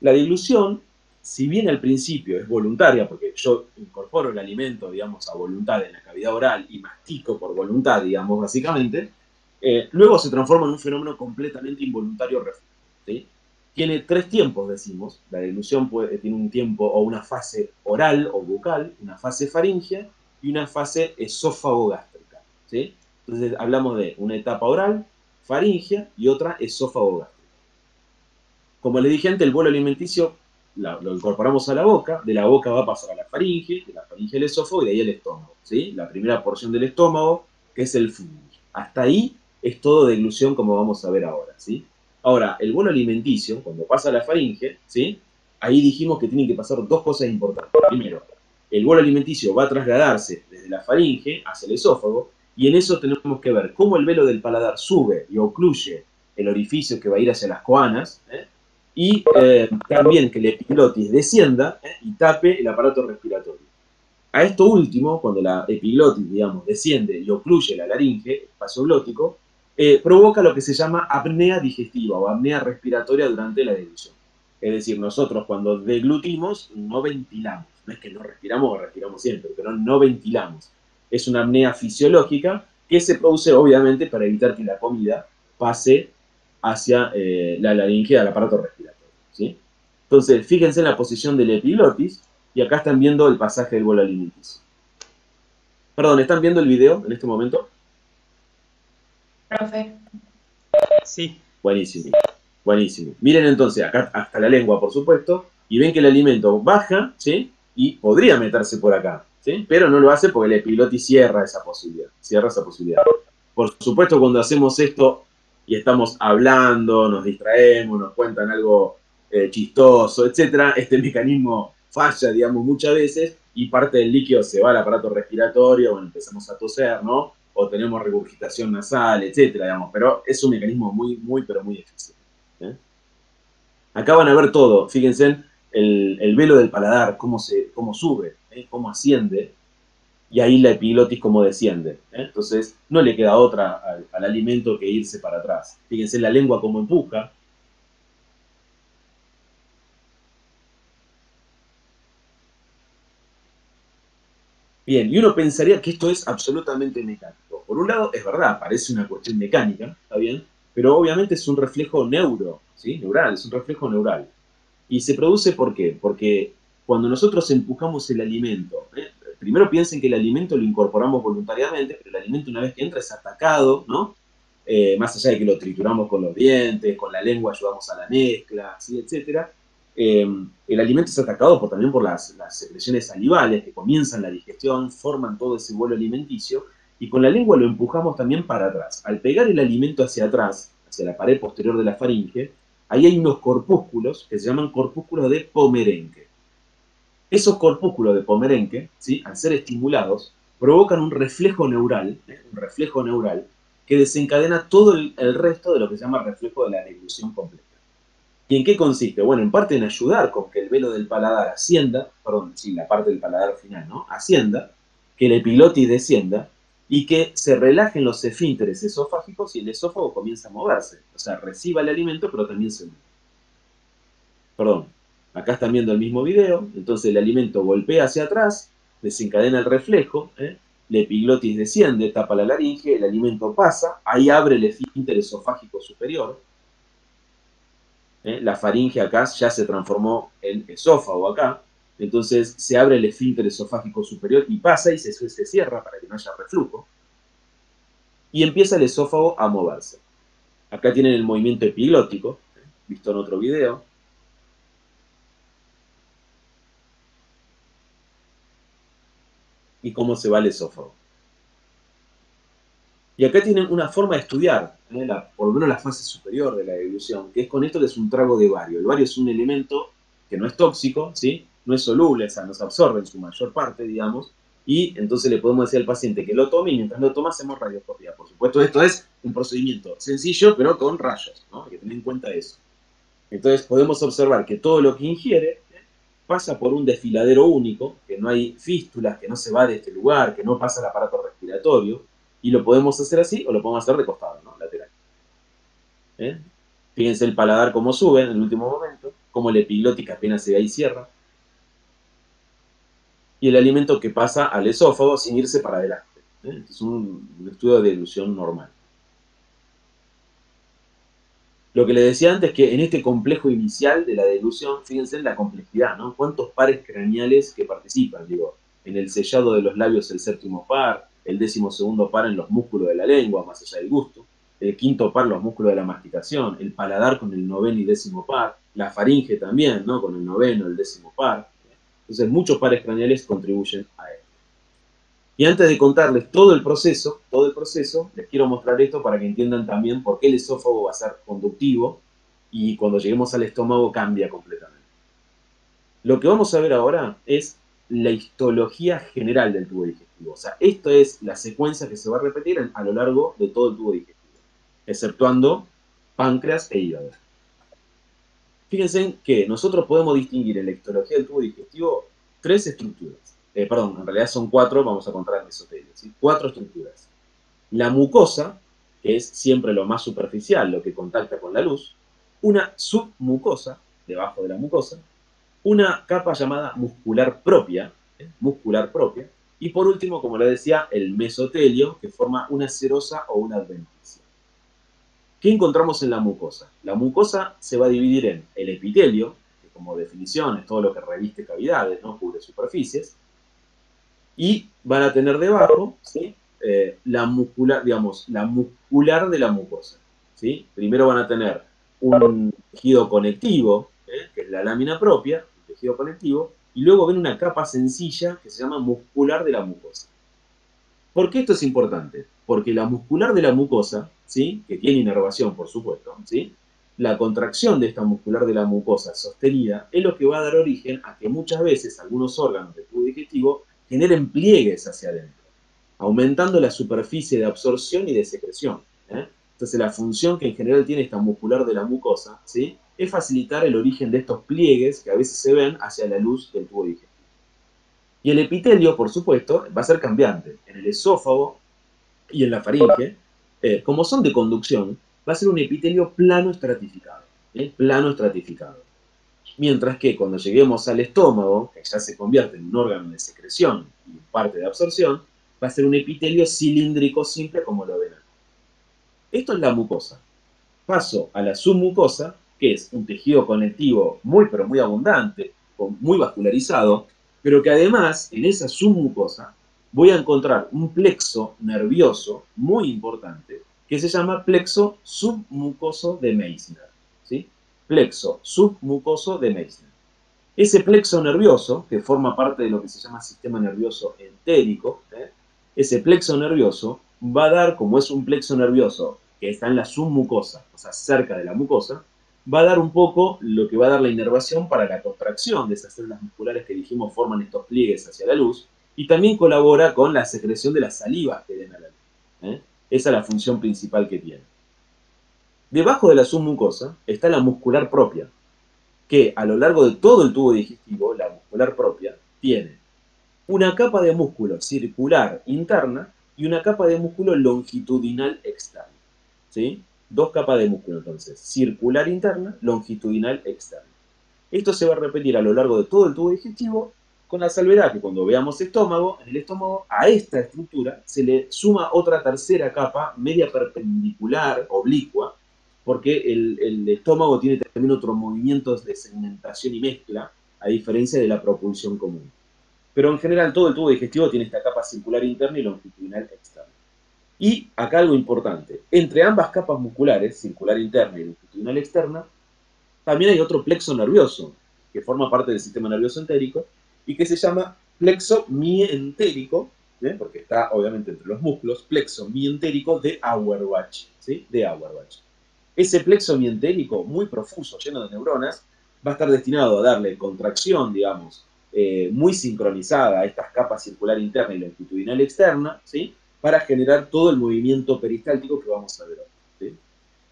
La deglución, si bien al principio es voluntaria, porque yo incorporo el alimento, digamos, a voluntad en la cavidad oral y mastico por voluntad, digamos, básicamente, luego se transforma en un fenómeno completamente involuntario, ¿sí? Tiene 3 tiempos, decimos. La deglución tiene un tiempo o una fase oral o bucal, una fase faríngea y una fase esófago-gástrica, ¿sí? Entonces hablamos de una etapa oral, faríngea y otra esófago-gástrica. Como les dije antes, el bolo alimenticio lo incorporamos a la boca, de la boca va a pasar a la faringe, de la faringe al esófago y de ahí al estómago, ¿sí? La primera porción del estómago, que es el fundillo. Hasta ahí es todo deglución, como vamos a ver ahora, ¿sí? Ahora, el bolo alimenticio, cuando pasa a la faringe, ¿sí? Ahí dijimos que tienen que pasar 2 cosas importantes. Primero, el bolo alimenticio va a trasladarse desde la faringe hacia el esófago, y en eso tenemos que ver cómo el velo del paladar sube y ocluye el orificio que va a ir hacia las coanas, y también que la epiglotis descienda y tape el aparato respiratorio. A esto último, cuando la epiglotis, digamos, desciende y ocluye la laringe, el espacio glótico, provoca lo que se llama apnea digestiva o apnea respiratoria durante la deglución. Es decir, nosotros cuando deglutimos no ventilamos. No es que no respiramos o respiramos siempre, pero no ventilamos. Es una apnea fisiológica que se produce obviamente para evitar que la comida pase hacia la laringe al aparato respiratorio, ¿sí? Entonces, fíjense en la posición de la epiglotis y acá están viendo el pasaje del bolo alimenticio. Perdón, ¿están viendo el video en este momento? Profe. Sí. Buenísimo, buenísimo. Miren entonces, acá hasta la lengua, por supuesto, y ven que el alimento baja, ¿sí? Y podría meterse por acá, ¿sí? Pero no lo hace porque la epiglotis cierra esa posibilidad, Por supuesto, cuando hacemos esto y estamos hablando, nos distraemos, nos cuentan algo chistoso, etcétera, este mecanismo falla, digamos, muchas veces y parte del líquido se va al aparato respiratorio, bueno, empezamos a toser, ¿no? O tenemos regurgitación nasal, etcétera, digamos, pero es un mecanismo muy, pero muy eficiente. Acá van a ver todo, fíjense, el velo del paladar, cómo sube, cómo asciende, y ahí la epiglotis cómo desciende. Entonces, no le queda otra al alimento que irse para atrás. Fíjense la lengua cómo empuja. Bien, y uno pensaría que esto es absolutamente mecánico. Por un lado, es verdad, parece una cuestión mecánica, ¿está bien? Pero obviamente es un reflejo neural, es un reflejo neural. Y se produce ¿por qué? Porque cuando nosotros empujamos el alimento, primero piensen que el alimento lo incorporamos voluntariamente, pero el alimento una vez que entra es atacado, ¿no? Más allá de que lo trituramos con los dientes, con la lengua ayudamos a la mezcla, ¿sí? Etcétera. El alimento es atacado también por las secreciones salivales que comienzan la digestión, forman todo ese bolo alimenticio, y con la lengua lo empujamos también para atrás. Al pegar el alimento hacia atrás, hacia la pared posterior de la faringe, ahí hay unos corpúsculos que se llaman corpúsculos de Pomerenke. Esos corpúsculos de Pomerenke, ¿sí?, al ser estimulados, provocan un reflejo neural que desencadena todo el resto de lo que se llama reflejo de la deglución completa. ¿Y en qué consiste? Bueno, en parte en ayudar con que el velo del paladar ascienda, perdón, sí, la parte del paladar final, ¿no?, ascienda, que el epiglotis descienda y que se relajen los esfínteres esofágicos y el esófago comienza a moverse. O sea, reciba el alimento, pero también se mueve. Perdón, acá están viendo el mismo video, entonces el alimento golpea hacia atrás, desencadena el reflejo, la epiglotis desciende, tapa la laringe, el alimento pasa, ahí abre el esfínter esofágico superior, la faringe acá ya se transformó en esófago acá, entonces se abre el esfínter esofágico superior y pasa y se cierra para que no haya reflujo, y empieza el esófago a moverse. Acá tienen el movimiento epiglótico, visto en otro video. Y cómo se va el esófago. Y acá tienen una forma de estudiar, por lo menos la fase superior de la deglución, que es con esto que es un trago de bario. El bario es un elemento que no es tóxico, ¿sí?, no es soluble, o sea, no se absorbe en su mayor parte, digamos, y entonces le podemos decir al paciente que lo tome y mientras lo toma hacemos radioscopía. Por supuesto, esto es un procedimiento sencillo, pero con rayos, ¿no?, hay que tener en cuenta eso. Entonces podemos observar que todo lo que ingiere pasa por un desfiladero único, que no hay fístulas, que no se va de este lugar, que no pasa el aparato respiratorio, y lo podemos hacer así o lo podemos hacer de costado, ¿no?, lateral. Fíjense el paladar cómo sube en el último momento, cómo la epiglótica apenas se ve y cierra, y el alimento que pasa al esófago sin irse para adelante. Es un estudio de deglución normal. Lo que les decía antes, que en este complejo inicial de la deglución, fíjense en la complejidad, ¿no? Cuántos pares craneales que participan, digo, en el sellado de los labios el séptimo par, el 12º par en los músculos de la lengua, más allá del gusto, el 5º par los músculos de la masticación, el paladar con el 9º y 10º par, la faringe también, ¿no?, con el 9º, el 10º par. Entonces muchos pares craneales contribuyen a esto. Y antes de contarles todo el proceso, les quiero mostrar esto para que entiendan también por qué el esófago va a ser conductivo y cuando lleguemos al estómago cambia completamente. Lo que vamos a ver ahora es la histología general del tubo digestivo. O sea, esto es la secuencia que se va a repetir a lo largo de todo el tubo digestivo, exceptuando páncreas e hígado. Fíjense que nosotros podemos distinguir en la histología del tubo digestivo tres estructuras. Perdón, en realidad son cuatro, vamos a contar el mesotelio, ¿sí? 4 estructuras. La mucosa, que es siempre lo más superficial, lo que contacta con la luz. Una submucosa, debajo de la mucosa. Una capa llamada muscular propia, y por último, como les decía, el mesotelio, que forma una serosa o una adventicia. ¿Qué encontramos en la mucosa? La mucosa se va a dividir en el epitelio, que como definición es todo lo que reviste cavidades, ¿no?, cubre superficies, y van a tener debajo, ¿sí?, la muscular, digamos, la muscular de la mucosa, ¿sí? Primero van a tener un tejido conectivo, que es la lámina propia, un tejido conectivo, y luego ven una capa sencilla que se llama muscular de la mucosa. ¿Por qué esto es importante? Porque la muscular de la mucosa, ¿sí?, que tiene inervación, por supuesto, ¿sí?, la contracción de esta muscular de la mucosa sostenida es lo que va a dar origen a que muchas veces algunos órganos del tubo digestivo generen pliegues hacia adentro, aumentando la superficie de absorción y de secreción. Entonces la función que en general tiene esta muscular de la mucosa, ¿sí?, es facilitar el origen de estos pliegues que a veces se ven hacia la luz del tubo digestivo. Y el epitelio, por supuesto, va a ser cambiante. En el esófago y en la faringe, como son de conducción, va a ser un epitelio plano estratificado. Plano estratificado. Mientras que cuando lleguemos al estómago, que ya se convierte en un órgano de secreción y parte de absorción, va a ser un epitelio cilíndrico simple como lo ven acá. Esto es la mucosa. Paso a la submucosa, que es un tejido conectivo muy pero muy abundante, muy vascularizado, pero que además en esa submucosa voy a encontrar un plexo nervioso muy importante que se llama plexo submucoso de Meissner, ¿sí? Plexo submucoso de Meissner. Ese plexo nervioso, que forma parte de lo que se llama sistema nervioso entérico, ese plexo nervioso va a dar, como es un plexo nervioso que está en la submucosa, o sea, cerca de la mucosa, va a dar un poco lo que va a dar la inervación para la contracción de esas células musculares que dijimos forman estos pliegues hacia la luz, y también colabora con la secreción de las salivas que den a la luz. Esa es la función principal que tiene. Debajo de la submucosa está la muscular propia, que a lo largo de todo el tubo digestivo, la muscular propia, tiene una capa de músculo circular interna y una capa de músculo longitudinal externa. ¿Sí? Dos capas de músculo, entonces, circular interna, longitudinal externa. Esto se va a repetir a lo largo de todo el tubo digestivo, con la salvedad que cuando veamos estómago, en el estómago, a esta estructura se le suma otra tercera capa media perpendicular, oblicua, porque el estómago tiene también otros movimientos de segmentación y mezcla, a diferencia de la propulsión común. Pero en general todo el tubo digestivo tiene esta capa circular interna y longitudinal externa. Y acá algo importante, entre ambas capas musculares, circular interna y longitudinal externa, también hay otro plexo nervioso, que forma parte del sistema nervioso entérico, y que se llama plexo mientérico, porque está obviamente entre los músculos, plexo mientérico de Auerbach, ¿sí? De Auerbach. Ese plexo mientérico, muy profuso, lleno de neuronas, va a estar destinado a darle contracción, digamos, muy sincronizada a estas capas circular interna y longitudinal externa, ¿sí? Para generar todo el movimiento peristáltico que vamos a ver hoy, ¿sí?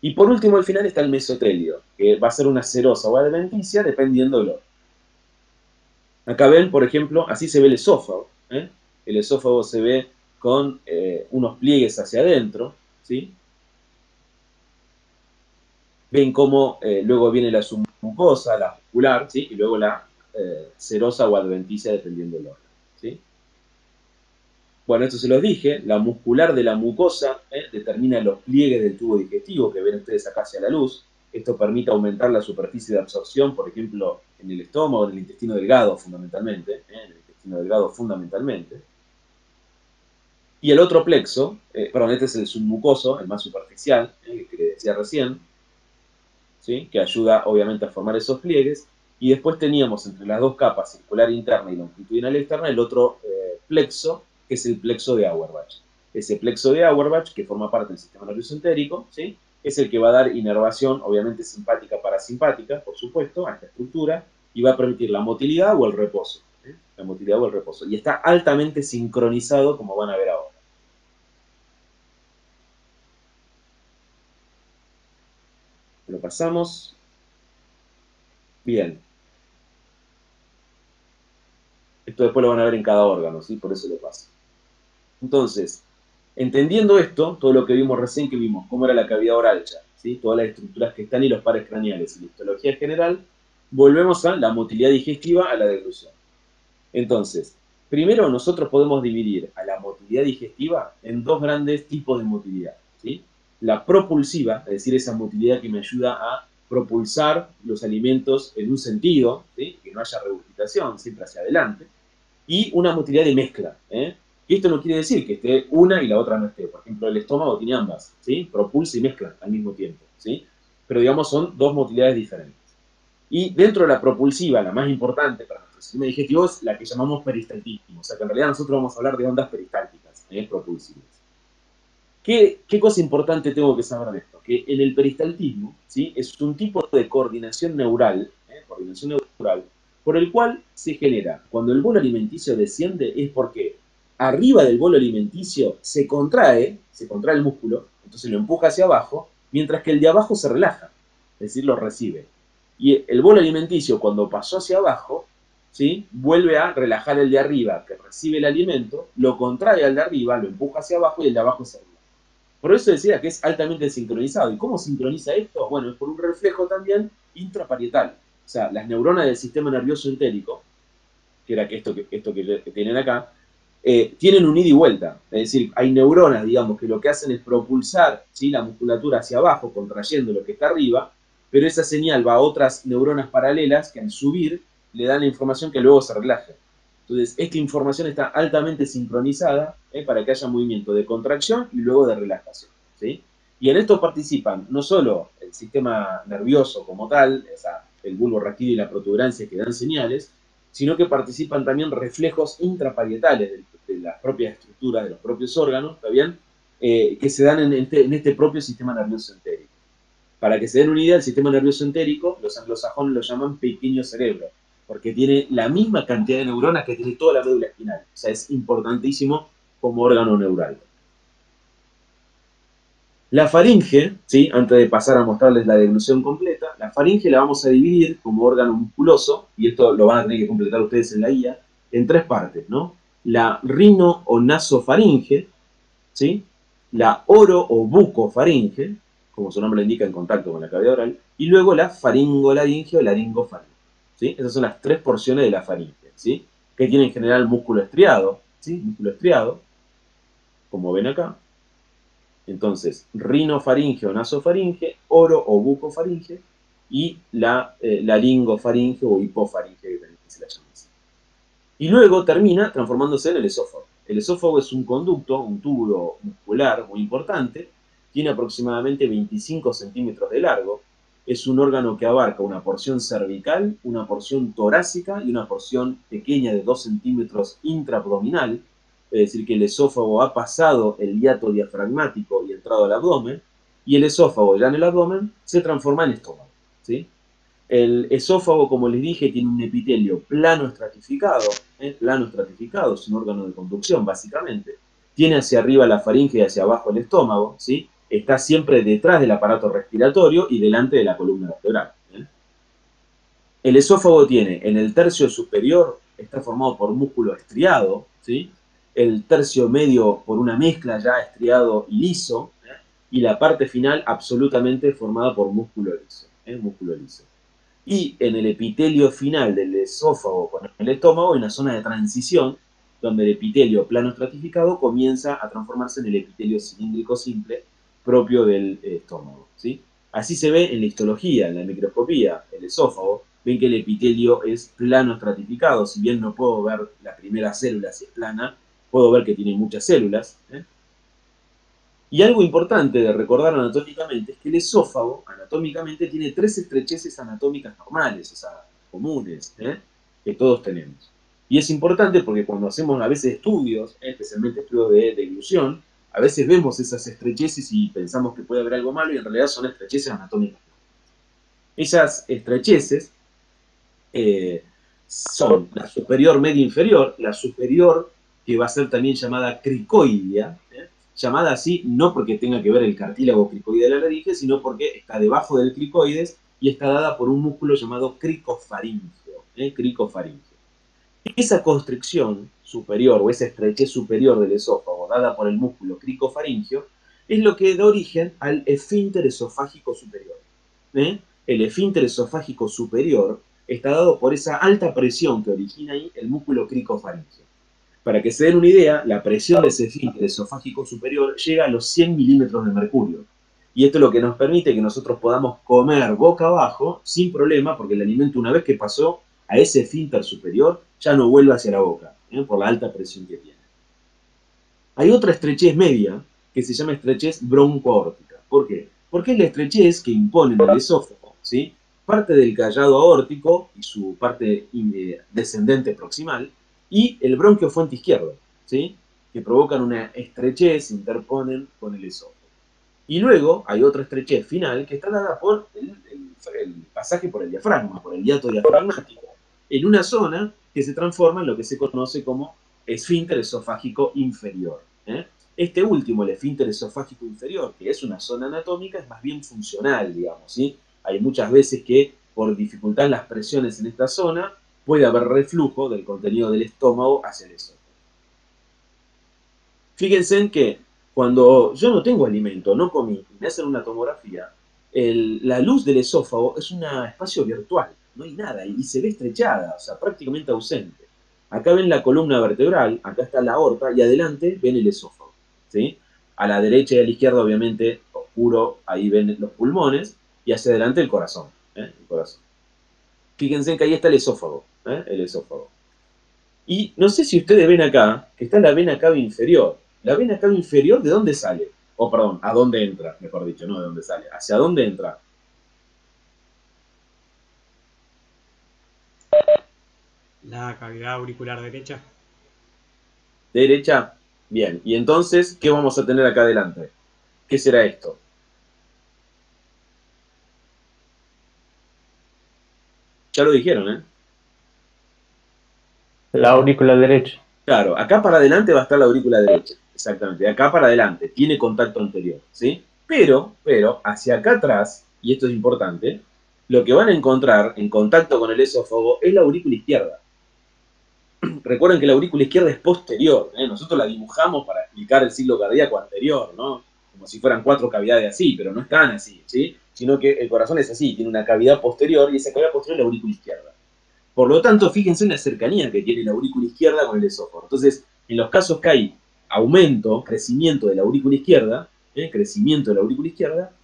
Y por último, al final está el mesotelio, que va a ser una serosa o adventicia dependiendo del orden. Acá ven, por ejemplo, así se ve el esófago. El esófago se ve con unos pliegues hacia adentro, ¿sí? Ven cómo luego viene la submucosa, la muscular, ¿sí? Y luego la serosa o adventicia dependiendo del orden, ¿sí? Bueno, esto se los dije, la muscular de la mucosa determina los pliegues del tubo digestivo que ven ustedes acá hacia la luz. Esto permite aumentar la superficie de absorción, por ejemplo, en el estómago, en el intestino delgado fundamentalmente, en el intestino delgado fundamentalmente. Y el otro plexo, perdón, este es el submucoso, el más superficial, que les decía recién, ¿sí? Que ayuda obviamente a formar esos pliegues. Y después teníamos entre las dos capas, circular interna y longitudinal externa, el otro plexo, que es el plexo de Auerbach. Ese plexo de Auerbach, que forma parte del sistema nervioso entérico, ¿sí? Es el que va a dar inervación, obviamente simpática parasimpática, por supuesto, a esta estructura, y va a permitir la motilidad o el reposo. La motilidad o el reposo. Y está altamente sincronizado, como van a ver ahora. Lo pasamos. Bien. Esto después lo van a ver en cada órgano, ¿sí? Por eso lo paso. Entonces, entendiendo esto, todo lo que vimos recién, que vimos cómo era la cavidad oral ya, ¿sí? Todas las estructuras que están y los pares craneales y la histología general, volvemos a la motilidad digestiva, a la deglución. Entonces, primero nosotros podemos dividir a la motilidad digestiva en dos grandes tipos de motilidad, ¿sí? La propulsiva, es decir, esa motilidad que me ayuda a propulsar los alimentos en un sentido, ¿sí? Que no haya regurgitación, siempre hacia adelante, y una motilidad de mezcla, Y esto no quiere decir que esté una y la otra no esté. Por ejemplo, el estómago tiene ambas, ¿sí? Propulsa y mezcla al mismo tiempo, ¿sí? Pero digamos son dos motilidades diferentes. Y dentro de la propulsiva, la más importante para nuestro sistema digestivo es la que llamamos peristaltismo. O sea que en realidad nosotros vamos a hablar de ondas peristálticas, propulsivas. ¿Qué cosa importante tengo que saber de esto? Que en el peristaltismo, ¿sí? Es un tipo de coordinación neural, por el cual se genera, cuando el bolo alimenticio desciende, es porque arriba del bolo alimenticio se contrae el músculo, entonces lo empuja hacia abajo, mientras que el de abajo se relaja, es decir, lo recibe. Y el bolo alimenticio, cuando pasó hacia abajo, ¿sí? Vuelve a relajar el de arriba, que recibe el alimento, lo contrae al de arriba, lo empuja hacia abajo y el de abajo se relaja. Por eso decía que es altamente sincronizado. ¿Y cómo sincroniza esto? Bueno, es por un reflejo también intraparietal. O sea, las neuronas del sistema nervioso entérico, que era esto que tienen acá, tienen un ida y vuelta. Es decir, hay neuronas, digamos, que lo que hacen es propulsar, ¿sí? La musculatura hacia abajo, contrayendo lo que está arriba, pero esa señal va a otras neuronas paralelas que al subir le dan la información que luego se relaja. Entonces, esta información está altamente sincronizada para que haya movimiento de contracción y luego de relajación, ¿sí? Y en esto participan no solo el sistema nervioso como tal, o sea, el bulbo raquídeo y la protuberancia que dan señales, sino que participan también reflejos intraparietales de las propias estructuras, de los propios órganos, ¿está bien? Que se dan en este propio sistema nervioso entérico. Para que se den una idea, el sistema nervioso entérico, los anglosajones lo llaman pequeño cerebro, porque tiene la misma cantidad de neuronas que tiene toda la médula espinal. O sea, es importantísimo como órgano neural. La faringe, ¿sí? Antes de pasar a mostrarles la deglución completa, la faringe la vamos a dividir como órgano musculoso, y esto lo van a tener que completar ustedes en la guía, en tres partes, ¿no? La rino o nasofaringe, ¿sí? La oro o bucofaringe, como su nombre lo indica, en contacto con la cavidad oral, y luego la faringolaringe o laringofaringe, ¿sí? Esas son las tres porciones de la faringe, ¿sí? Que tiene en general músculo estriado, ¿sí? Músculo estriado, como ven acá. Entonces, rinofaringe o nasofaringe, oro o bucofaringe, y la laringofaringe o hipofaringe, que también se la llama así. Y luego termina transformándose en el esófago. El esófago es un conducto, un tubo muscular muy importante, tiene aproximadamente 25 centímetros de largo, es un órgano que abarca una porción cervical, una porción torácica y una porción pequeña de 2 centímetros intraabdominal, es decir, que el esófago ha pasado el hiato diafragmático y entrado al abdomen, y el esófago ya en el abdomen se transforma en estómago, ¿sí? El esófago, como les dije, tiene un epitelio plano estratificado, es un órgano de conducción, básicamente. Tiene hacia arriba la faringe y hacia abajo el estómago, ¿sí? Está siempre detrás del aparato respiratorio y delante de la columna vertebral. El esófago tiene, en el tercio superior, está formado por músculo estriado, ¿sí? El tercio medio por una mezcla ya estriado y liso, y la parte final absolutamente formada por músculo liso, músculo liso. Y en el epitelio final del esófago con el estómago hay una zona de transición donde el epitelio plano estratificado comienza a transformarse en el epitelio cilíndrico simple propio del estómago, ¿sí? Así se ve en la histología, en la microscopía, el esófago. Ven que el epitelio es plano estratificado. Si bien no puedo ver la primera célula si es plana, puedo ver que tiene muchas células. Y algo importante de recordar anatómicamente es que el esófago, anatómicamente, tiene tres estrecheces anatómicas normales, o sea, comunes, que todos tenemos. Y es importante porque cuando hacemos a veces estudios, especialmente estudios de deglución, a veces vemos esas estrecheces y pensamos que puede haber algo malo y en realidad son estrecheces anatómicas. Esas estrecheces son la superior, media, inferior. La superior, que va a ser también llamada cricoidea, llamada así no porque tenga que ver el cartílago cricoide de la laringe, sino porque está debajo del cricoides y está dada por un músculo llamado cricofaringeo. Cricofaringeo. Esa constricción superior o esa estrechez superior del esófago dada por el músculo cricofaringeo es lo que da origen al esfínter esofágico superior. El esfínter esofágico superior está dado por esa alta presión que origina ahí el músculo cricofaringeo. Para que se den una idea, la presión de ese esfínter esofágico superior llega a los 100 milímetros de mercurio. Y esto es lo que nos permite que nosotros podamos comer boca abajo sin problema, porque el alimento, una vez que pasó a ese esfínter superior, ya no vuelve hacia la boca, por la alta presión que tiene. Hay otra estrechez media que se llama estrechez broncoaórtica. ¿Por qué? Porque es la estrechez que impone en el esófago, ¿sí? Parte del callado aórtico y su parte descendente proximal, y el bronquio fuente izquierdo, ¿sí? Que provocan una estrechez, se interponen con el esófago. Y luego hay otra estrechez final que está dada por el pasaje por el diafragma, por el hiato diafragmático, en una zona que se transforma en lo que se conoce como esfínter esofágico inferior. Este último, el esfínter esofágico inferior, que es una zona anatómica, es más bien funcional, digamos, ¿sí? Hay muchas veces que por dificultad en las presiones en esta zona puede haber reflujo del contenido del estómago hacia el esófago. Fíjense en que cuando yo no tengo alimento, no comí, y me hacen una tomografía, la luz del esófago es un espacio virtual, no hay nada, y se ve estrechada, o sea, prácticamente ausente. Acá ven la columna vertebral, acá está la aorta, y adelante ven el esófago, ¿sí? A la derecha y a la izquierda, obviamente, oscuro, ahí ven los pulmones, y hacia adelante el corazón, el corazón. Fíjense que ahí está el esófago, el esófago. Y no sé si ustedes ven acá, que está la vena cava inferior. La vena cava inferior, ¿de dónde sale? O perdón, ¿a dónde entra? Mejor dicho, no de dónde sale. ¿Hacia dónde entra? La cavidad auricular derecha. ¿Derecha? Bien. Y entonces, ¿qué vamos a tener acá adelante? ¿Qué será esto? Ya lo dijeron, ¿eh? La aurícula derecha. Claro, acá para adelante va a estar la aurícula derecha. Exactamente, de acá para adelante. Tiene contacto anterior, ¿sí? Pero, hacia acá atrás, y esto es importante, lo que van a encontrar en contacto con el esófago es la aurícula izquierda. Recuerden que la aurícula izquierda es posterior, ¿eh? Nosotros la dibujamos para explicar el ciclo cardíaco anterior, ¿no? Como si fueran 4 cavidades así, pero no están así, ¿sí? Sino que el corazón es así, tiene una cavidad posterior y esa cavidad posterior es la aurícula izquierda. Por lo tanto, fíjense en la cercanía que tiene la aurícula izquierda con el esófago. Entonces, en los casos que hay aumento, crecimiento de la aurícula izquierda,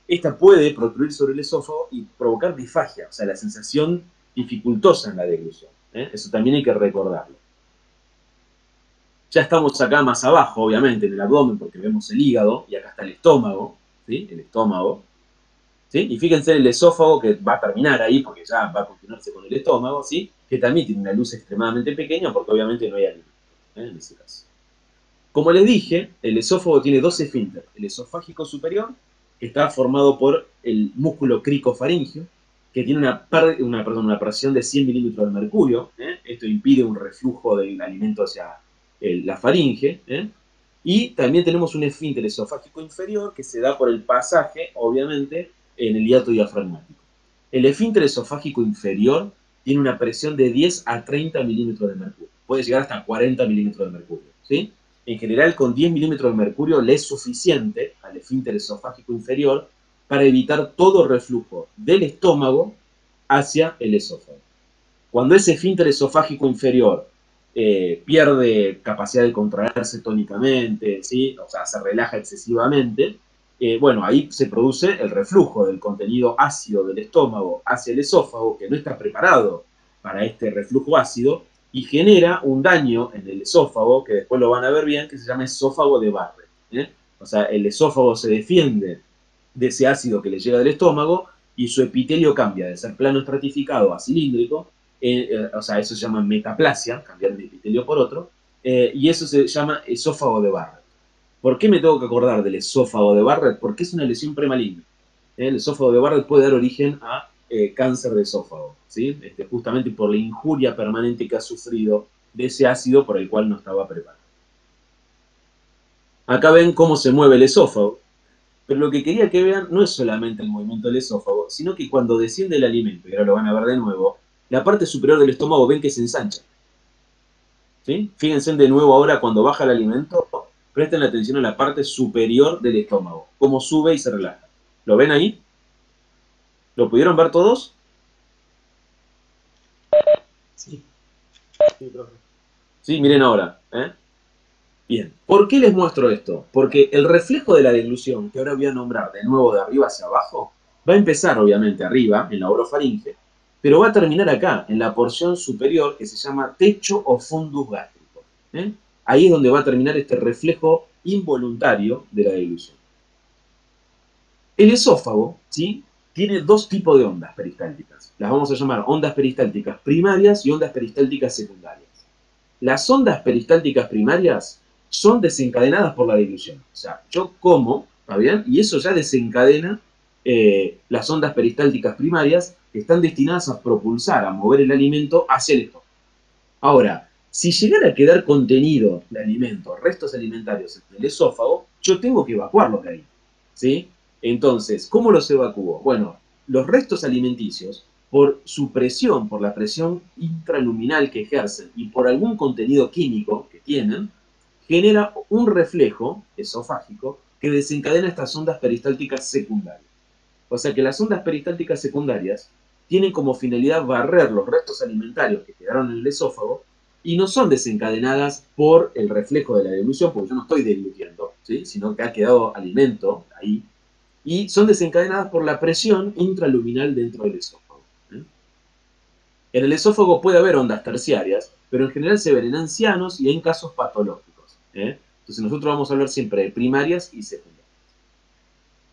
esta puede protruir sobre el esófago y provocar disfagia, o sea, la sensación dificultosa en la deglución. Eso también hay que recordarlo. Ya estamos acá más abajo, obviamente, en el abdomen, porque vemos el hígado, y acá está el estómago, ¿sí? El estómago. ¿Sí? Y fíjense el esófago que va a terminar ahí, porque ya va a continuarse con el estómago, ¿sí? Que también tiene una luz extremadamente pequeña, porque obviamente no hay alimento, en ese caso. Como les dije, el esófago tiene dos esfínteres. El esofágico superior, que está formado por el músculo cricofaringio, que tiene una presión de 100 milímetros de mercurio. Esto impide un reflujo del alimento hacia la faringe. Y también tenemos un esfínter esofágico inferior que se da por el pasaje, obviamente, en el hiato diafragmático. El esfínter esofágico inferior tiene una presión de 10 a 30 milímetros de mercurio. Puede llegar hasta 40 milímetros de mercurio, ¿sí? En general, con 10 milímetros de mercurio le es suficiente al esfínter esofágico inferior para evitar todo reflujo del estómago hacia el esófago. Cuando ese esfínter esofágico inferior pierde capacidad de contraerse tónicamente, ¿sí? O sea, se relaja excesivamente, bueno, ahí se produce el reflujo del contenido ácido del estómago hacia el esófago, que no está preparado para este reflujo ácido, y genera un daño en el esófago, que después lo van a ver bien, que se llama esófago de Barrett. O sea, el esófago se defiende de ese ácido que le llega del estómago y su epitelio cambia de ser plano estratificado a cilíndrico, o sea, eso se llama metaplasia, cambiar de epitelio por otro, y eso se llama esófago de Barrett. ¿Por qué me tengo que acordar del esófago de Barrett? Porque es una lesión premaligna. El esófago de Barrett puede dar origen a cáncer de esófago, ¿sí? Justamente por la injuria permanente que ha sufrido de ese ácido por el cual no estaba preparado. Acá ven cómo se mueve el esófago, pero lo que quería que vean no es solamente el movimiento del esófago, sino que cuando desciende el alimento, y ahora lo van a ver de nuevo, la parte superior del estómago ven que se ensancha. ¿Sí? Fíjense de nuevo ahora cuando baja el alimento, presten atención a la parte superior del estómago, cómo sube y se relaja. ¿Lo ven ahí? ¿Lo pudieron ver todos? Sí. Sí, profe. Sí, miren ahora. Bien. ¿Por qué les muestro esto? Porque el reflejo de la deglución, que ahora voy a nombrar de nuevo de arriba hacia abajo, va a empezar obviamente arriba, en la orofaringe, pero va a terminar acá, en la porción superior que se llama techo o fundus gástrico. Ahí es donde va a terminar este reflejo involuntario de la deglución. El esófago, ¿sí?, tiene dos tipos de ondas peristálticas. Las vamos a llamar ondas peristálticas primarias y ondas peristálticas secundarias. Las ondas peristálticas primarias son desencadenadas por la deglución. O sea, yo como, ¿está bien? Y eso ya desencadena las ondas peristálticas primarias que están destinadas a propulsar, a mover el alimento hacia el estómago. Ahora, si llegara a quedar contenido el alimento, restos alimentarios en el esófago, yo tengo que evacuarlo de ahí, ¿sí? Entonces, ¿cómo los evacúo? Bueno, los restos alimenticios, por su presión, por la presión intraluminal que ejercen y por algún contenido químico que tienen, genera un reflejo esofágico que desencadena estas ondas peristálticas secundarias. O sea que las ondas peristálticas secundarias tienen como finalidad barrer los restos alimentarios que quedaron en el esófago y no son desencadenadas por el reflejo de la deglución, porque yo no estoy deglutiendo, ¿sí?, sino que ha quedado alimento ahí, y son desencadenadas por la presión intraluminal dentro del esófago. En el esófago puede haber ondas terciarias, pero en general se ven en ancianos y en casos patológicos. Entonces nosotros vamos a hablar siempre de primarias y secundarias.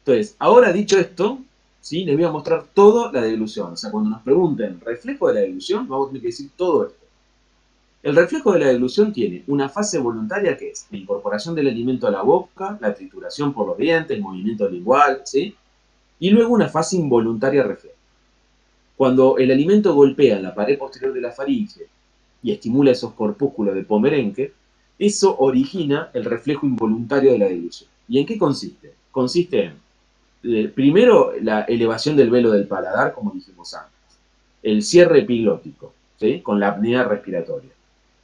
Entonces, ahora dicho esto, ¿sí?, les voy a mostrar toda la deglución. O sea, cuando nos pregunten reflejo de la deglución, vamos a tener que decir todo esto. El reflejo de la deglución tiene una fase voluntaria que es la incorporación del alimento a la boca, la trituración por los dientes, el movimiento lingual, ¿sí?, y luego una fase involuntaria reflejo. Cuando el alimento golpea en la pared posterior de la faringe y estimula esos corpúsculos de Pomerenke, eso origina el reflejo involuntario de la deglución. ¿Y en qué consiste? Consiste en, primero, la elevación del velo del paladar, como dijimos antes, el cierre epiglótico, ¿sí?, con la apnea respiratoria.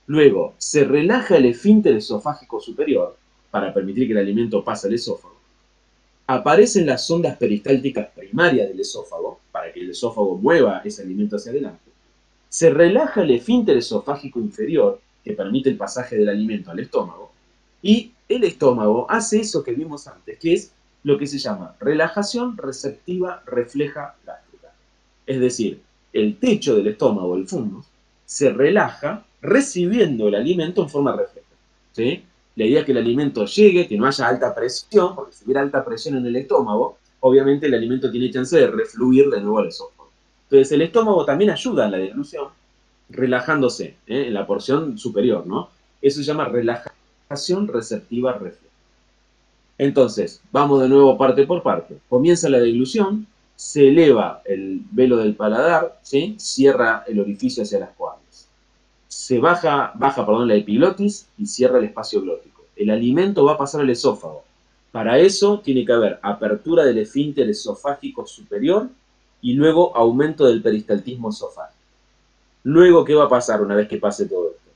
Luego, se relaja el esfínter esofágico superior para permitir que el alimento pase al esófago. Aparecen las ondas peristálticas primarias del esófago para que el esófago mueva ese alimento hacia adelante. Se relaja el esfínter esofágico inferior que permite el pasaje del alimento al estómago. Y el estómago hace eso que vimos antes, que es lo que se llama relajación receptiva refleja gástrica. Es decir, el techo del estómago, el fundus, se relaja recibiendo el alimento en forma refleja, ¿sí? La idea es que el alimento llegue, que no haya alta presión, porque si hubiera alta presión en el estómago, obviamente el alimento tiene chance de refluir de nuevo al esófago. Entonces el estómago también ayuda en la deglución, relajándose, en la porción superior, ¿no? Eso se llama relajación receptiva refleja. Entonces, vamos de nuevo parte por parte. Comienza la deglución, se eleva el velo del paladar, ¿sí?, cierra el orificio hacia las cuadras. Se baja la epiglotis y cierra el espacio glótico. El alimento va a pasar al esófago. Para eso tiene que haber apertura del esfínter esofágico superior y luego aumento del peristaltismo esofágico. Luego, ¿qué va a pasar una vez que pase todo esto?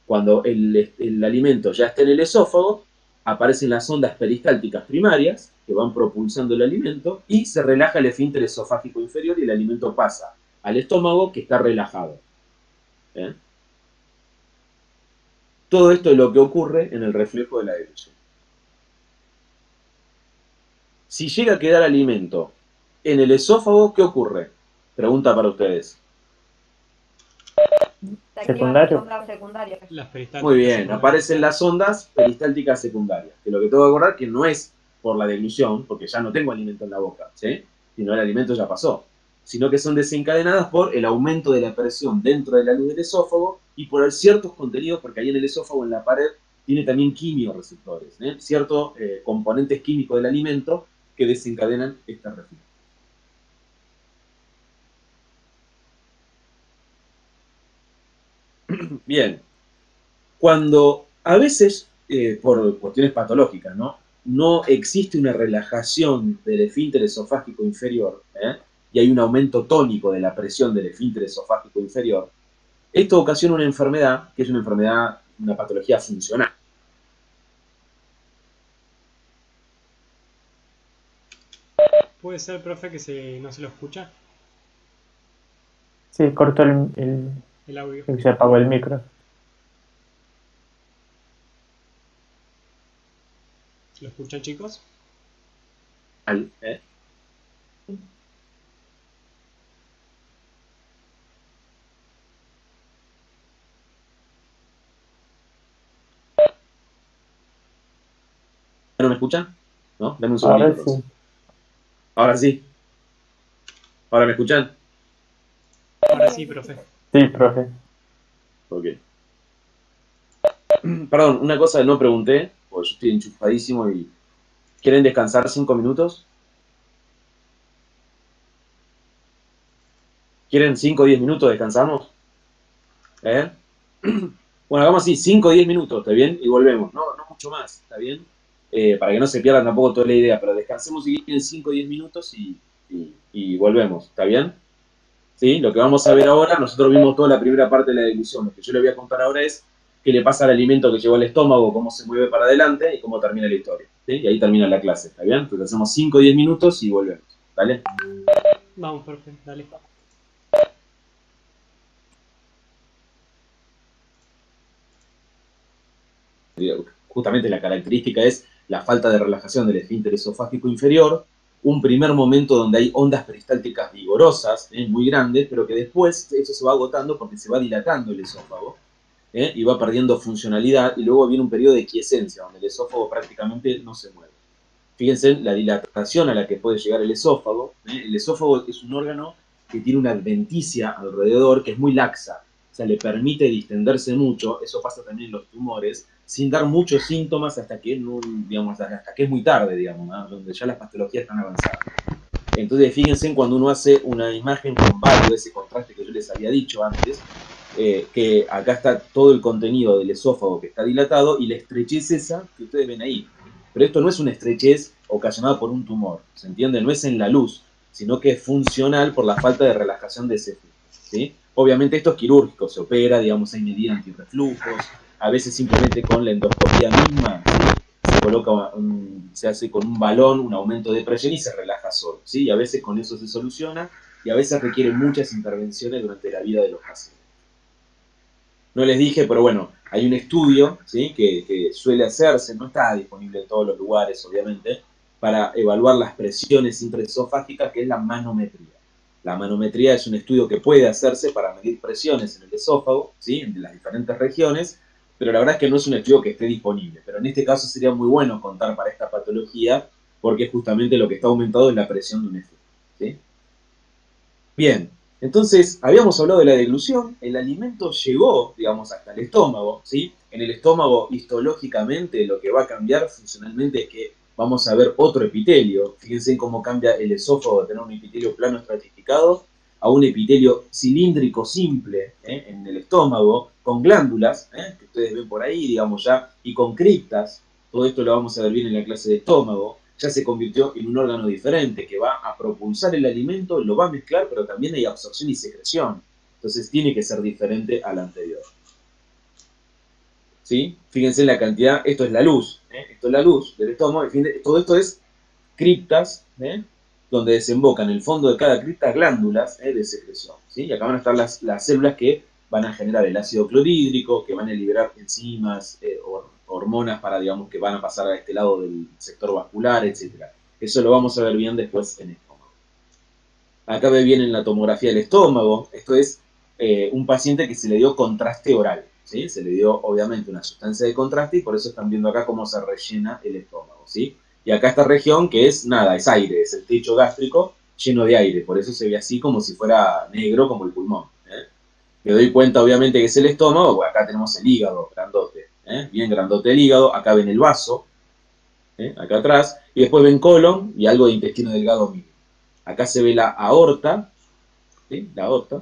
Cuando el alimento ya esté en el esófago, aparecen las ondas peristálticas primarias que van propulsando el alimento y se relaja el esfínter esofágico inferior y el alimento pasa al estómago, que está relajado. ¿Eh? Todo esto es lo que ocurre en el reflejo de la deglución. Si llega a quedar alimento en el esófago, ¿qué ocurre? Pregunta para ustedes. Secundario. Las peristálticas Muy bien, secundarias. aparecen las ondas peristálticas secundarias, que lo que tengo que acordar que no es por la deglución, porque ya no tengo alimento en la boca, ¿sí?, sino el alimento ya pasó, sino que son desencadenadas por el aumento de la presión dentro de la luz del esófago y por ciertos contenidos, porque ahí en el esófago, en la pared, tiene también quimioreceptores, ciertos componentes químicos del alimento que desencadenan esta reflexión. Bien, cuando a veces, por cuestiones patológicas, no existe una relajación del esfínter esofágico inferior, y hay un aumento tónico de la presión del esfínter esofágico inferior, esto ocasiona una enfermedad, que es una enfermedad, una patología funcional. ¿Puede ser, profe, que no se lo escucha Sí, cortó el audio? se apagó el micro. ¿Lo escuchan, chicos? ¿No me escuchan? ¿No? Dame un Ahora segundito. sí. Ahora sí. ¿Ahora me escuchan? Ahora sí, profe. Sí, profe. Ok. Perdón, una cosa que no pregunté, porque yo estoy enchufadísimo y... ¿Quieren descansar 5 minutos? ¿Quieren 5 o 10 minutos? ¿Descansamos? ¿Eh? Bueno, hagamos así, 5 o 10 minutos, ¿está bien? Y volvemos. No mucho más, ¿está bien? Para que no se pierdan tampoco toda la idea, pero descansemos si quieren 5 o 10 minutos y volvemos, ¿está bien? ¿Sí? Lo que vamos a ver ahora, nosotros vimos toda la primera parte de la deglución. Lo que yo le voy a contar ahora es qué le pasa al alimento que llegó al estómago, cómo se mueve para adelante y cómo termina la historia. ¿Sí? Y ahí termina la clase, ¿está bien? Entonces hacemos 5 o 10 minutos y volvemos. ¿Vale? Vamos, profe, dale. Justamente la característica es la falta de relajación del esfínter esofágico inferior, un primer momento donde hay ondas peristálticas vigorosas, muy grandes, pero que después eso se va agotando porque se va dilatando el esófago, y va perdiendo funcionalidad, y luego viene un periodo de quiescencia, donde el esófago prácticamente no se mueve. Fíjense la dilatación a la que puede llegar el esófago. El esófago es un órgano que tiene una adventicia alrededor que es muy laxa, o sea, le permite distenderse mucho, eso pasa también en los tumores, sin dar muchos síntomas hasta que, hasta que es muy tarde, digamos, ¿no? Donde ya las patologías están avanzadas. Entonces, fíjense en cuando uno hace una imagen con válido, ese contraste que yo les había dicho antes, que acá está todo el contenido del esófago que está dilatado y la estrechez esa que ustedes ven ahí. Pero esto no es una estrechez ocasionada por un tumor, ¿se entiende? No es en la luz, sino que es funcional por la falta de relajación de ese flujo, ¿sí? Obviamente esto es quirúrgico, se opera, digamos, hay medidas antirreflujos, a veces simplemente con la endoscopía misma, ¿sí? Se coloca se hace con un balón un aumento de presión y se relaja solo, ¿sí? Y a veces con eso se soluciona y a veces requiere muchas intervenciones durante la vida de los pacientes. No les dije, pero bueno, hay un estudio, ¿sí? que suele hacerse, no está disponible en todos los lugares, obviamente, para evaluar las presiones intraesofágicas, que es la manometría. La manometría es un estudio que puede hacerse para medir presiones en el esófago, ¿sí? En las diferentes regiones, pero la verdad es que no es un estudio que esté disponible. Pero en este caso sería muy bueno contar para esta patología, porque justamente lo que está aumentado es la presión de un esfínter, ¿sí? Bien, entonces habíamos hablado de la deglución, el alimento llegó, digamos, hasta el estómago, ¿sí? En el estómago, histológicamente, lo que va a cambiar funcionalmente es que vamos a ver otro epitelio. Fíjense en cómo cambia el esófago de tener un epitelio plano estratificado a un epitelio cilíndrico simple, en el estómago, con glándulas, que ustedes ven por ahí, digamos ya, y con criptas. Todo esto lo vamos a ver bien en la clase de estómago. Ya se convirtió en un órgano diferente que va a propulsar el alimento, lo va a mezclar, pero también hay absorción y secreción. Entonces tiene que ser diferente al anterior. ¿Sí? Fíjense en la cantidad, esto es la luz, esto es la luz del estómago, todo esto es criptas, donde desembocan en el fondo de cada cripta glándulas de secreción, ¿sí? Y acá van a estar las células que van a generar el ácido clorhídrico, que van a liberar enzimas, hormonas para, digamos, que van a pasar a este lado del sector vascular, etc. Eso lo vamos a ver bien después en el estómago. Acá ve bien en la tomografía del estómago, esto es un paciente que se le dio contraste oral, ¿sí? Se le dio obviamente una sustancia de contraste y por eso están viendo acá cómo se rellena el estómago, ¿sí? Y acá esta región que es nada, es aire, es el techo gástrico lleno de aire, por eso se ve así como si fuera negro como el pulmón. Me doy cuenta obviamente que es el estómago, pues acá tenemos el hígado grandote, bien grandote el hígado, acá ven el vaso, acá atrás, y después ven colon y algo de intestino delgado mínimo. Acá se ve la aorta, ¿sí? La aorta,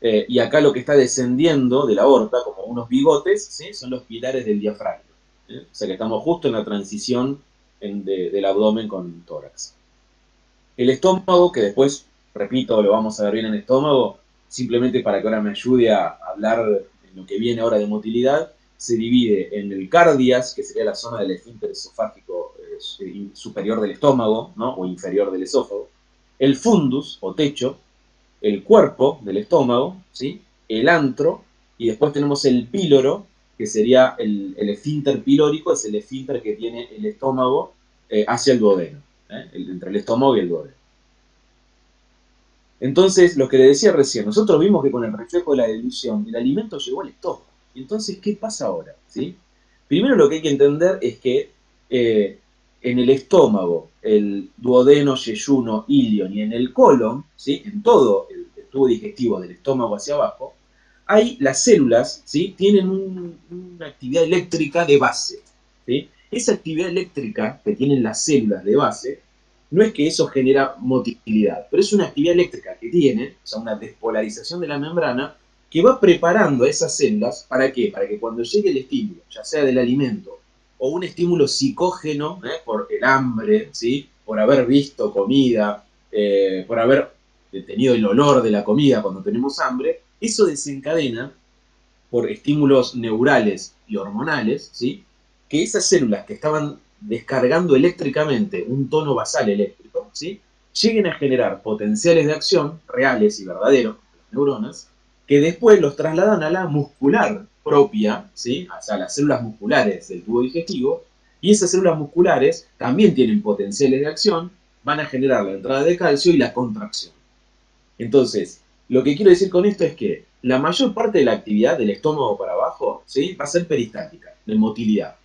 y acá lo que está descendiendo de la aorta, como unos bigotes, ¿sí? Son los pilares del diafragma. O sea que estamos justo en la transición del abdomen con tórax. El estómago, que después, repito, lo vamos a ver bien en el estómago, simplemente para que ahora me ayude a hablar en lo que viene ahora de motilidad, se divide en el cardias, que sería la zona del esfínter esofágico superior del estómago, ¿no? O inferior del esófago, el fundus, o techo, el cuerpo del estómago, ¿sí? El antro, y después tenemos el píloro, que sería el esfínter pilórico, es el esfínter que tiene el estómago hacia el duodeno, entre el estómago y el duodeno. Entonces, lo que le decía recién, nosotros vimos que con el reflejo de la dilución, el alimento llegó al estómago. Entonces, ¿qué pasa ahora? ¿Sí? Primero lo que hay que entender es que en el estómago, el duodeno, yeyuno, ilion y en el colon, ¿sí? En todo el tubo digestivo del estómago hacia abajo, las células, ¿sí? Tienen una actividad eléctrica de base, ¿sí? Esa actividad eléctrica que tienen las células de base, no es que eso genera motilidad, pero es una actividad eléctrica que tiene, o sea, una despolarización de la membrana, que va preparando a esas células, ¿para qué? Para que cuando llegue el estímulo, ya sea del alimento, o un estímulo psicógeno, por el hambre, ¿sí? Por haber visto comida, por haber tenido el olor de la comida cuando tenemos hambre, eso desencadena, por estímulos neurales y hormonales, ¿sí? Que esas células que estaban descargando eléctricamente un tono basal eléctrico, ¿sí? Lleguen a generar potenciales de acción reales y verdaderos, las neuronas, que después los trasladan a la muscular propia, ¿sí? O sea, las células musculares del tubo digestivo, y esas células musculares también tienen potenciales de acción, van a generar la entrada de calcio y la contracción. Entonces, lo que quiero decir con esto es que la mayor parte de la actividad del estómago para abajo, ¿sí? Va a ser peristáltica, de motilidad.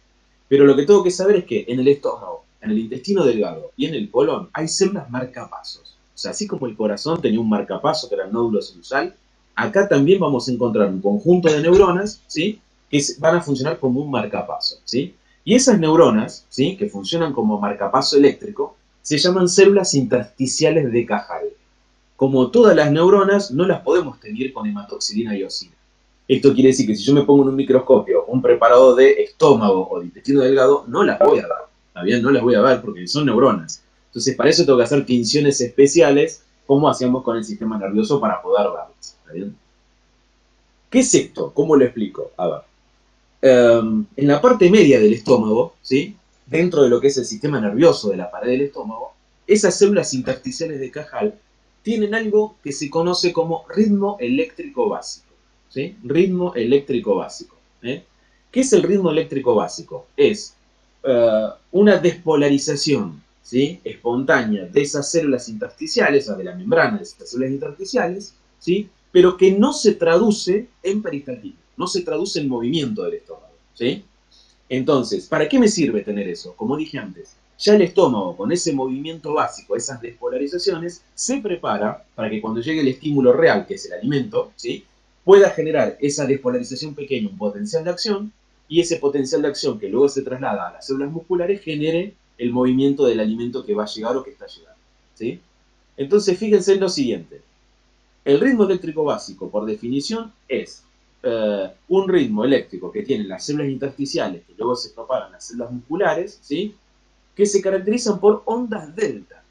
Pero lo que tengo que saber es que en el estómago, en el intestino delgado y en el colon hay células marcapasos. O sea, así como el corazón tenía un marcapaso que era el nódulo sinusal, acá también vamos a encontrar un conjunto de neuronas, ¿sí? Que van a funcionar como un marcapaso, ¿sí? Y esas neuronas, ¿sí? Que funcionan como marcapaso eléctrico, Se llaman células intersticiales de Cajal. Como todas las neuronas, no las podemos tener con hematoxilina y eosina. Esto quiere decir que si yo me pongo en un microscopio un preparado de estómago o de intestino delgado, no las voy a dar. ¿Está bien? No las voy a ver porque son neuronas. Entonces, para eso tengo que hacer tinciones especiales, como hacíamos con el sistema nervioso para poder verlas. ¿Está bien? ¿Qué es esto? ¿Cómo lo explico? A ver. En la parte media del estómago, ¿sí? Dentro de lo que es el sistema nervioso de la pared del estómago, esas células intersticiales de Cajal tienen algo que se conoce como ritmo eléctrico básico. ¿Sí? Ritmo eléctrico básico. ¿Qué es el ritmo eléctrico básico? Es una despolarización, ¿sí? Espontánea de esas células intersticiales, o de la membrana de esas células intersticiales, ¿sí? Pero que no se traduce en peristaltismo, no se traduce en movimiento del estómago. ¿Sí? Entonces, ¿para qué me sirve tener eso? Como dije antes, ya el estómago con ese movimiento básico, esas despolarizaciones, se prepara para que cuando llegue el estímulo real, que es el alimento, ¿sí? Pueda generar esa despolarización pequeña, un potencial de acción, y ese potencial de acción que luego se traslada a las células musculares genere el movimiento del alimento que va a llegar o que está llegando. ¿Sí? Entonces, fíjense en lo siguiente. El ritmo eléctrico básico, por definición, es un ritmo eléctrico que tienen las células intersticiales, que luego se propagan a las células musculares, ¿sí? Que se caracterizan por ondas delta.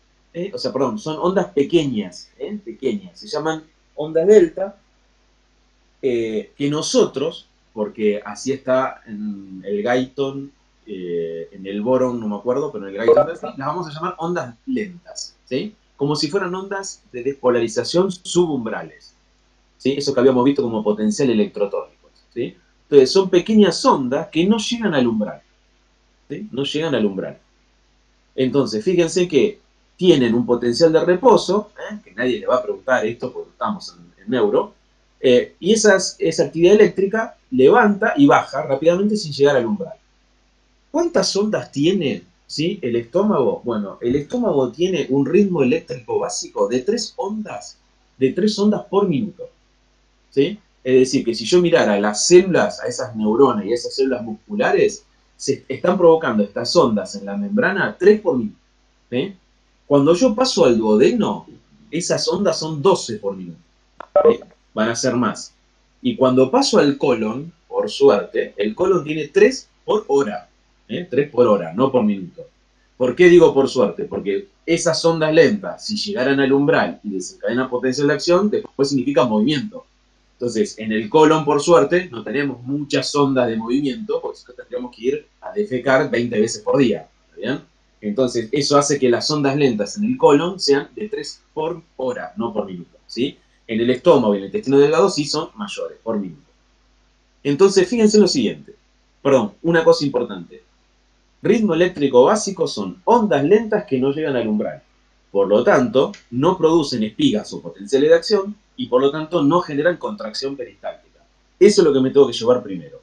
O sea, perdón, son ondas pequeñas, pequeñas. Se llaman ondas delta, que nosotros, porque así está en el Guyton, en el boron, no me acuerdo, pero en el Guyton las vamos a llamar ondas lentas, ¿sí? Como si fueran ondas de despolarización subumbrales, ¿sí? Eso que habíamos visto como potencial electrotónico, ¿sí? Entonces, son pequeñas ondas que no llegan al umbral, ¿sí? No llegan al umbral. Entonces, fíjense que tienen un potencial de reposo, que nadie le va a preguntar esto porque estamos en neuro, y esa actividad eléctrica levanta y baja rápidamente sin llegar al umbral. ¿Cuántas ondas tiene, ¿sí? El estómago? Bueno, el estómago tiene un ritmo eléctrico básico de 3 ondas por minuto. ¿Sí? Es decir, que si yo mirara las células, a esas neuronas y a esas células musculares, se están provocando estas ondas en la membrana 3 por minuto. ¿Sí? Cuando yo paso al duodeno, esas ondas son 12 por minuto. ¿Sí? Van a ser más. Y cuando paso al colon, por suerte, el colon tiene 3 por hora. 3 por hora, no por minuto. ¿Por qué digo por suerte? Porque esas ondas lentas, si llegaran al umbral y desencadenan potencial de acción, después significa movimiento. Entonces, en el colon, por suerte, no tenemos muchas ondas de movimiento, porque tendríamos que ir a defecar 20 veces por día. ¿Está bien? Entonces, eso hace que las ondas lentas en el colon sean de 3 por hora, no por minuto. ¿Sí? En el estómago y en el intestino delgado sí son mayores, por minuto. Entonces, fíjense en lo siguiente. Perdón, una cosa importante. Ritmo eléctrico básico son ondas lentas que no llegan al umbral. Por lo tanto, no producen espigas o potenciales de acción y por lo tanto no generan contracción peristáltica. Eso es lo que me tengo que llevar primero.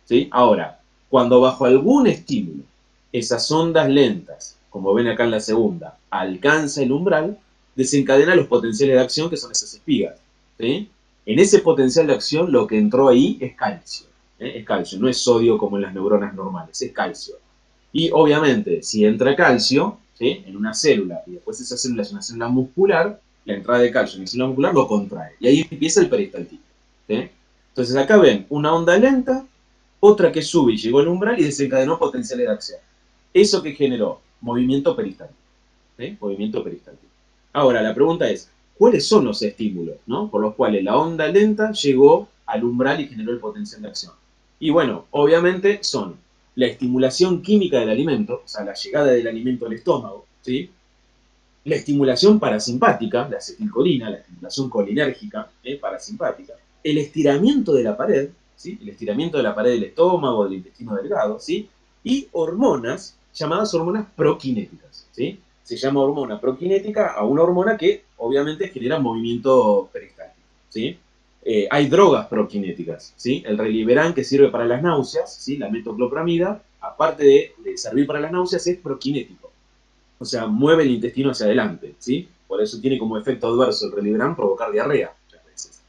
¿Sí? Ahora, cuando bajo algún estímulo, esas ondas lentas, como ven acá en la segunda, alcanza el umbral, desencadena los potenciales de acción que son esas espigas. ¿Sí? En ese potencial de acción lo que entró ahí es calcio. Es calcio, no es sodio como en las neuronas normales, es calcio. Y obviamente, si entra calcio, ¿sí? En una célula, y después esa célula es una célula muscular, la entrada de calcio en la célula muscular lo contrae. Y ahí empieza el peristaltismo. ¿Sí? Entonces acá ven una onda lenta, otra que sube y llegó al umbral y desencadenó potenciales de acción. Eso que generó movimiento peristáltico. ¿Sí? Movimiento peristáltico. Ahora, la pregunta es, ¿cuáles son los estímulos, ¿no? Por los cuales la onda lenta llegó al umbral y generó el potencial de acción? Y bueno, obviamente son la estimulación química del alimento, o sea, la llegada del alimento al estómago, ¿sí? La estimulación parasimpática, la acetilcolina, la estimulación colinérgica, parasimpática, el estiramiento de la pared, ¿sí? El estiramiento de la pared del estómago, del intestino delgado, ¿sí? Y hormonas, llamadas hormonas prokinéticas, ¿sí? Se llama hormona prokinética a una hormona que obviamente genera movimiento peristáltico, ¿sí? Hay drogas prokinéticas, ¿sí? El Reliberan, que sirve para las náuseas, ¿sí? La metoclopramida, aparte de servir para las náuseas, es prokinético. O sea, mueve el intestino hacia adelante, ¿sí? Por eso tiene como efecto adverso el Reliberan provocar diarrea muchas veces.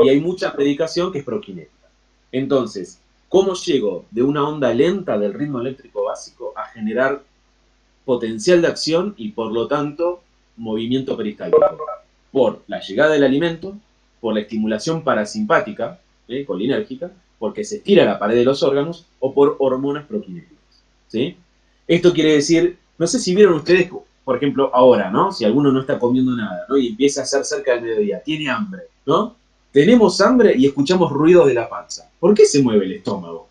Y hay mucha medicación que es prokinética. Entonces, ¿cómo llego de una onda lenta del ritmo eléctrico básico a generar potencial de acción y por lo tanto movimiento peristáltico. Por la llegada del alimento, por la estimulación parasimpática, colinérgica, porque se estira la pared de los órganos, o por hormonas proquinéticas. ¿Sí? Esto quiere decir, no sé si vieron ustedes, por ejemplo, ahora, ¿no? Si alguno no está comiendo nada, ¿no? Y empieza a ser cerca del mediodía, tiene hambre, ¿no? Tenemos hambre y escuchamos ruidos de la panza. ¿Por qué se mueve el estómago?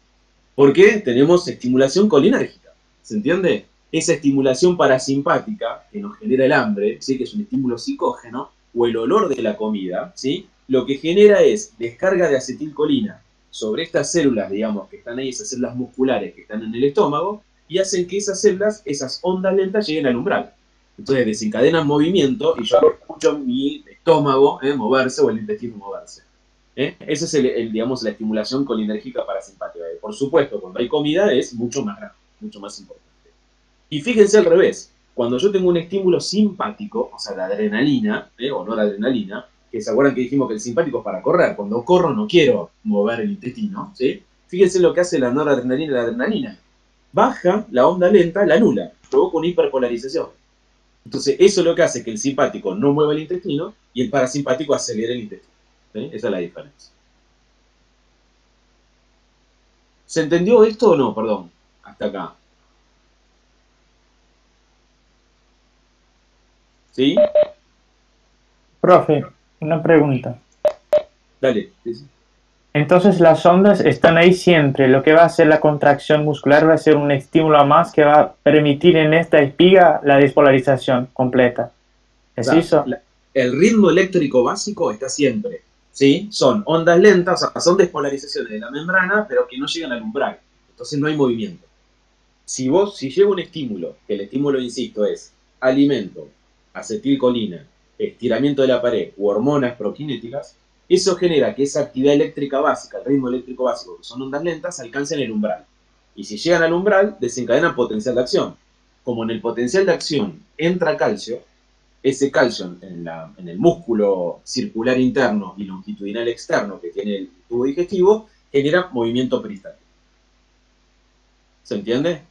Porque tenemos estimulación colinérgica, ¿se entiende? Esa estimulación parasimpática que nos genera el hambre, ¿sí? Que es un estímulo psicógeno, o el olor de la comida, ¿sí? Lo que genera es descarga de acetilcolina sobre estas células, digamos, que están ahí, esas células musculares que están en el estómago, y hacen que esas células, esas ondas lentas, lleguen al umbral. Entonces desencadenan movimiento y yo escucho mi estómago moverse o el intestino moverse. Esa es, digamos, la estimulación colinérgica parasimpática. Por supuesto, cuando hay comida es mucho más grande, mucho más importante. Y fíjense al revés, cuando yo tengo un estímulo simpático, o sea, la adrenalina, o noradrenalina, que se acuerdan que dijimos que el simpático es para correr, cuando corro no quiero mover el intestino, ¿sí? Fíjense lo que hace la noradrenalina y la adrenalina. Baja la onda lenta, la anula, provoca una hiperpolarización. Entonces, eso es lo que hace que el simpático no mueva el intestino y el parasimpático acelere el intestino. ¿Sí? Esa es la diferencia. ¿Se entendió esto o no? Perdón, hasta acá. ¿Sí? Profe, una pregunta. Dale. Entonces las ondas están ahí siempre. Lo que va a hacer la contracción muscular va a ser un estímulo más que va a permitir en esta espiga la despolarización completa. ¿Es eso? El ritmo eléctrico básico está siempre. ¿Sí? Son ondas lentas, o sea, son despolarizaciones de la membrana, pero que no llegan al umbral. Entonces no hay movimiento. Si llega un estímulo, que el estímulo, insisto, es alimento, acetilcolina, estiramiento de la pared u hormonas proquinéticas, eso genera que esa actividad eléctrica básica, el ritmo eléctrico básico, que son ondas lentas, alcancen el umbral. Y si llegan al umbral, desencadenan potencial de acción. Como en el potencial de acción entra calcio, ese calcio en el músculo circular interno y longitudinal externo que tiene el tubo digestivo, genera movimiento peristáltico. ¿Se entiende?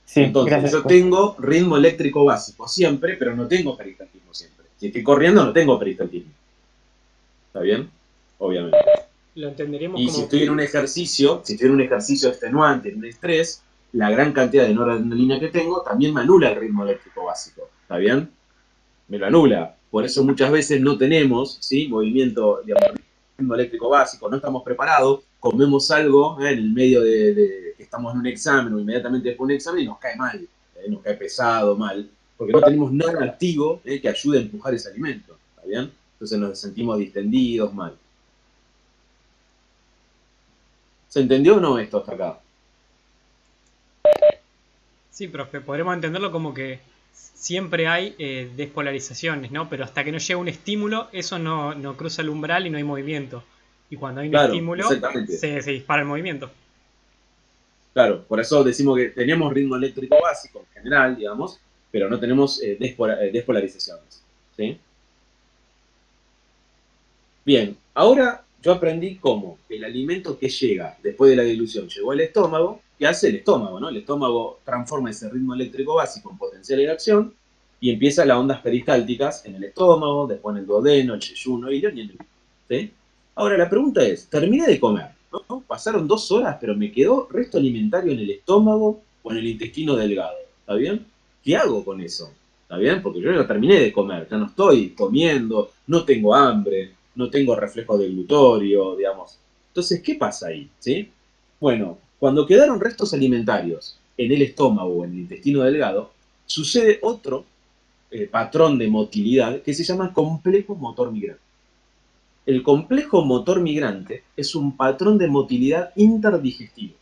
Sí, entonces gracias. Yo tengo ritmo eléctrico básico siempre, pero no tengo peristaltismo siempre. Si estoy corriendo no tengo peristaltismo. ¿Está bien? Obviamente. Lo entenderíamos Y como... si estoy en un ejercicio, extenuante, en un estrés, la gran cantidad de noradrenalina que tengo también me anula el ritmo eléctrico básico. ¿Está bien? Me lo anula. Por eso muchas veces no tenemos, ¿sí? Movimiento, digamos, ritmo eléctrico básico, no estamos preparados, comemos algo en el medio de que estamos en un examen o inmediatamente después de un examen y nos cae mal, nos cae pesado, mal, porque no tenemos nada activo que ayude a empujar ese alimento. ¿Está bien? Entonces nos sentimos distendidos, mal. ¿Se entendió o no esto hasta acá? Sí, profe, podremos entenderlo como que siempre hay despolarizaciones, ¿no? Pero hasta que no llega un estímulo, eso no cruza el umbral y no hay movimiento. Y cuando hay un estímulo, se dispara el movimiento. Claro, por eso decimos que tenemos ritmo eléctrico básico en general, digamos, pero no tenemos despolarizaciones. ¿Sí? Bien, ahora yo aprendí cómo el alimento que llega después de la dilución llegó al estómago. ¿Qué hace el estómago? ¿No? El estómago transforma ese ritmo eléctrico básico en potencial de acción y empieza las ondas peristálticas en el estómago, después en el duodeno, el yeyuno y en el... ¿Sí? Ahora la pregunta es, terminé de comer, ¿no? Pasaron 2 horas, pero me quedó resto alimentario en el estómago o en el intestino delgado. ¿Está bien? ¿Qué hago con eso? ¿Está bien? Porque yo ya terminé de comer, ya no estoy comiendo, no tengo hambre, no tengo reflejo deglutorio, digamos. Entonces, ¿qué pasa ahí? ¿Sí? Bueno, cuando quedaron restos alimentarios en el estómago o en el intestino delgado, sucede otro patrón de motilidad que se llama complejo motor migrante. El complejo motor migrante es un patrón de motilidad interdigestivo.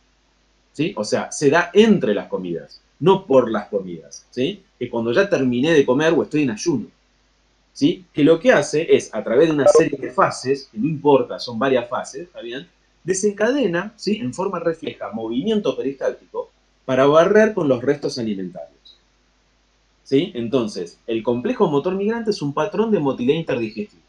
¿Sí? O sea, se da entre las comidas, no por las comidas. ¿Sí? Que cuando ya terminé de comer o estoy en ayuno. ¿Sí? Que lo que hace es, a través de una serie de fases, que no importa, son varias fases, ¿está bien? Desencadena, ¿sí? En forma refleja, movimiento peristáltico para barrer con los restos alimentarios. ¿Sí? Entonces, el complejo motor migrante es un patrón de motilidad interdigestiva.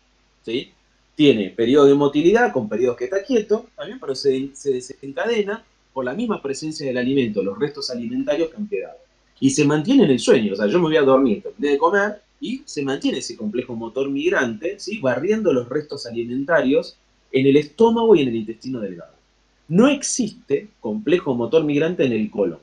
¿Sí? Tiene periodo de motilidad con periodos que está quieto, ¿también? Pero se desencadena por la misma presencia del alimento, los restos alimentarios que han quedado. y se mantiene en el sueño. O sea, yo me voy a dormir, terminé de comer, y se mantiene ese complejo motor migrante, ¿sí? Barriendo los restos alimentarios en el estómago y en el intestino delgado. No existe complejo motor migrante en el colon.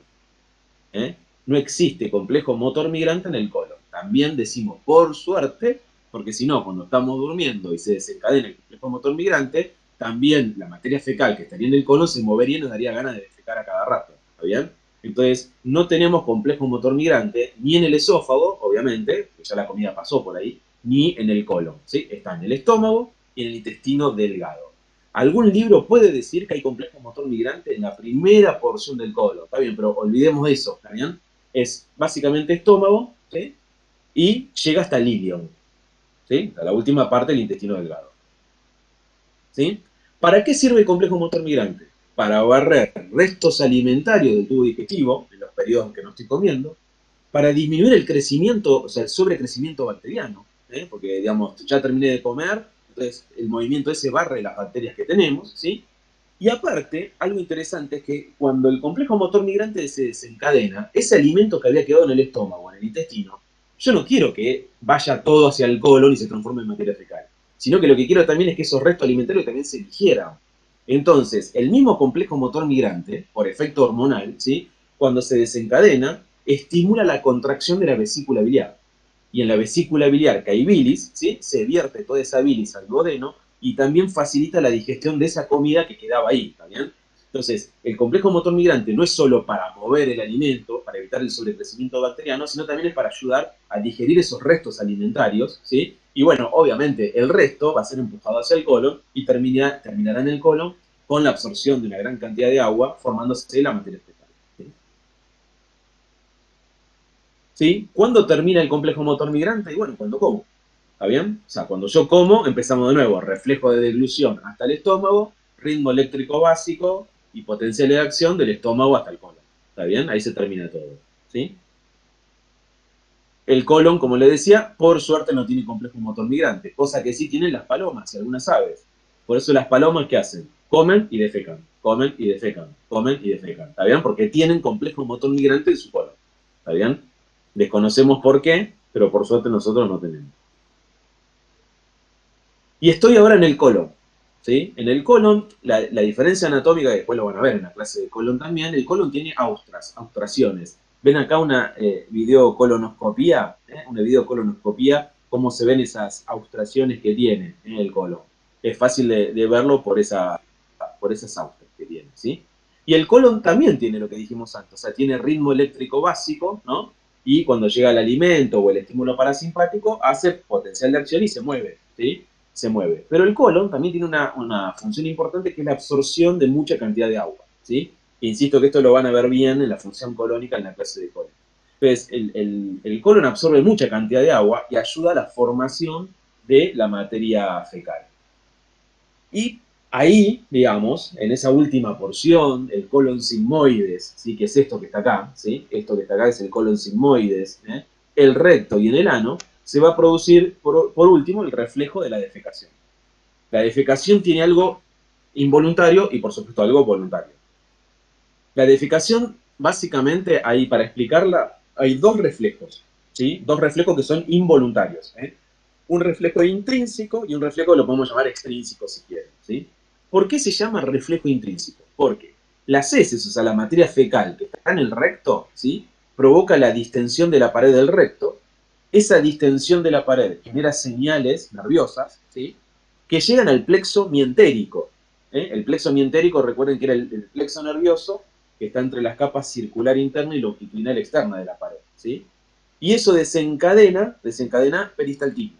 No existe complejo motor migrante en el colon. También decimos por suerte, porque si no, cuando estamos durmiendo y se desencadena el complejo motor migrante, también la materia fecal que estaría en el colon se movería y nos daría ganas de defecar a cada rato. ¿Está bien? Entonces, no tenemos complejo motor migrante ni en el esófago, obviamente, que ya la comida pasó por ahí, ni en el colon. ¿Sí? Está en el estómago y en el intestino delgado. ¿Algún libro puede decir que hay complejo motor migrante en la primera porción del colon? Está bien, pero olvidemos eso, ¿está bien? Es básicamente estómago, ¿sí? Y llega hasta el ilion, ¿sí? A la última parte del intestino delgado. ¿Sí? ¿Para qué sirve el complejo motor migrante? Para barrer restos alimentarios del tubo digestivo, en los periodos en que no estoy comiendo, para disminuir el crecimiento, o sea, el sobrecrecimiento bacteriano, porque, digamos, ya terminé de comer, entonces el movimiento ese barre las bacterias que tenemos, ¿sí? Y aparte, algo interesante es que cuando el complejo motor migrante se desencadena, ese alimento que había quedado en el estómago, en el intestino, yo no quiero que vaya todo hacia el colon y se transforme en materia fecal, sino que lo que quiero también es que esos restos alimentarios también se digieran. Entonces, el mismo complejo motor migrante, por efecto hormonal, ¿sí? Cuando se desencadena, estimula la contracción de la vesícula biliar. Y en la vesícula biliar, que hay bilis, ¿sí? Se vierte toda esa bilis al duodeno y también facilita la digestión de esa comida que quedaba ahí, ¿está bien? Entonces, el complejo motor migrante no es solo para mover el alimento, para evitar el sobrecrecimiento bacteriano, sino también es para ayudar a digerir esos restos alimentarios, ¿sí? Y bueno, obviamente, el resto va a ser empujado hacia el colon y terminará en el colon con la absorción de una gran cantidad de agua, formándose la materia fecal. ¿Sí? ¿Sí? ¿Cuándo termina el complejo motor migrante? Y bueno, cuando como. ¿Está bien? O sea, cuando yo como, empezamos de nuevo. Reflejo de deglución hasta el estómago, ritmo eléctrico básico y potencial de acción del estómago hasta el colon. ¿Está bien? Ahí se termina todo. ¿Sí? El colon, como le decía, por suerte no tiene complejo motor migrante, cosa que sí tienen las palomas y algunas aves. Por eso las palomas, ¿qué hacen? Comen y defecan, comen y defecan, comen y defecan. ¿Está bien? Porque tienen complejo motor migrante en su colon. ¿Está bien? Desconocemos por qué, pero por suerte nosotros no tenemos. Y estoy ahora en el colon. ¿Sí? En el colon, la diferencia anatómica, que después lo van a ver en la clase de colon también, el colon tiene austraciones. Ven acá una videocolonoscopía, una videocolonoscopía, cómo se ven esas austraciones que tiene en el colon. Es fácil de verlo por esas austras que tiene, ¿sí? Y el colon también tiene lo que dijimos antes, o sea, tiene ritmo eléctrico básico, ¿no? Y cuando llega el alimento o el estímulo parasimpático, hace potencial de acción y se mueve, ¿sí? Se mueve. Pero el colon también tiene una función importante que es la absorción de mucha cantidad de agua, ¿sí? Insisto que esto lo van a ver bien en la función colónica en la clase de colon. Entonces, el colon absorbe mucha cantidad de agua y ayuda a la formación de la materia fecal. Y ahí, digamos, en esa última porción, el colon sigmoides, ¿sí? Que es esto que está acá, ¿sí? Esto que está acá es el colon sigmoides, el recto y en el ano, se va a producir, por último, el reflejo de la defecación. La defecación tiene algo involuntario y, por supuesto, algo voluntario. La defecación, básicamente, ahí para explicarla, hay dos reflejos, ¿sí? Dos reflejos que son involuntarios, un reflejo intrínseco y un reflejo que lo podemos llamar extrínseco si quieren, ¿sí? ¿Por qué se llama reflejo intrínseco? Porque las heces, o sea, la materia fecal que está en el recto, ¿sí? Provoca la distensión de la pared del recto. Esa distensión de la pared genera señales nerviosas, ¿sí? Que llegan al plexo mientérico. El plexo mientérico, recuerden que era el plexo nervioso que está entre las capas circular interna y longitudinal externa de la pared, ¿sí? Y eso desencadena peristaltismo,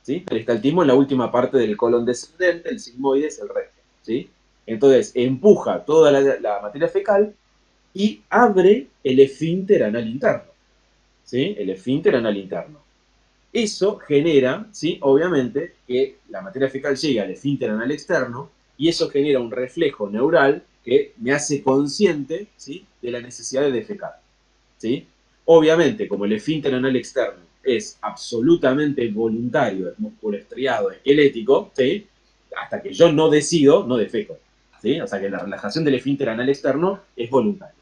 ¿sí? Peristaltismo en la última parte del colon descendente, el sigmoides, el recto, ¿sí? Entonces, empuja toda la materia fecal y abre el esfínter anal interno, ¿sí? El esfínter anal interno. Eso genera, ¿sí? Obviamente, que la materia fecal llegue al esfínter anal externo y eso genera un reflejo neural que me hace consciente, ¿sí? De la necesidad de defecar, ¿sí? Obviamente, como el esfínter anal externo es absolutamente voluntario, es músculo estriado, esquelético, ¿sí? Hasta que yo no decido, no defeco, ¿sí? O sea que la relajación del esfínter anal externo es voluntaria.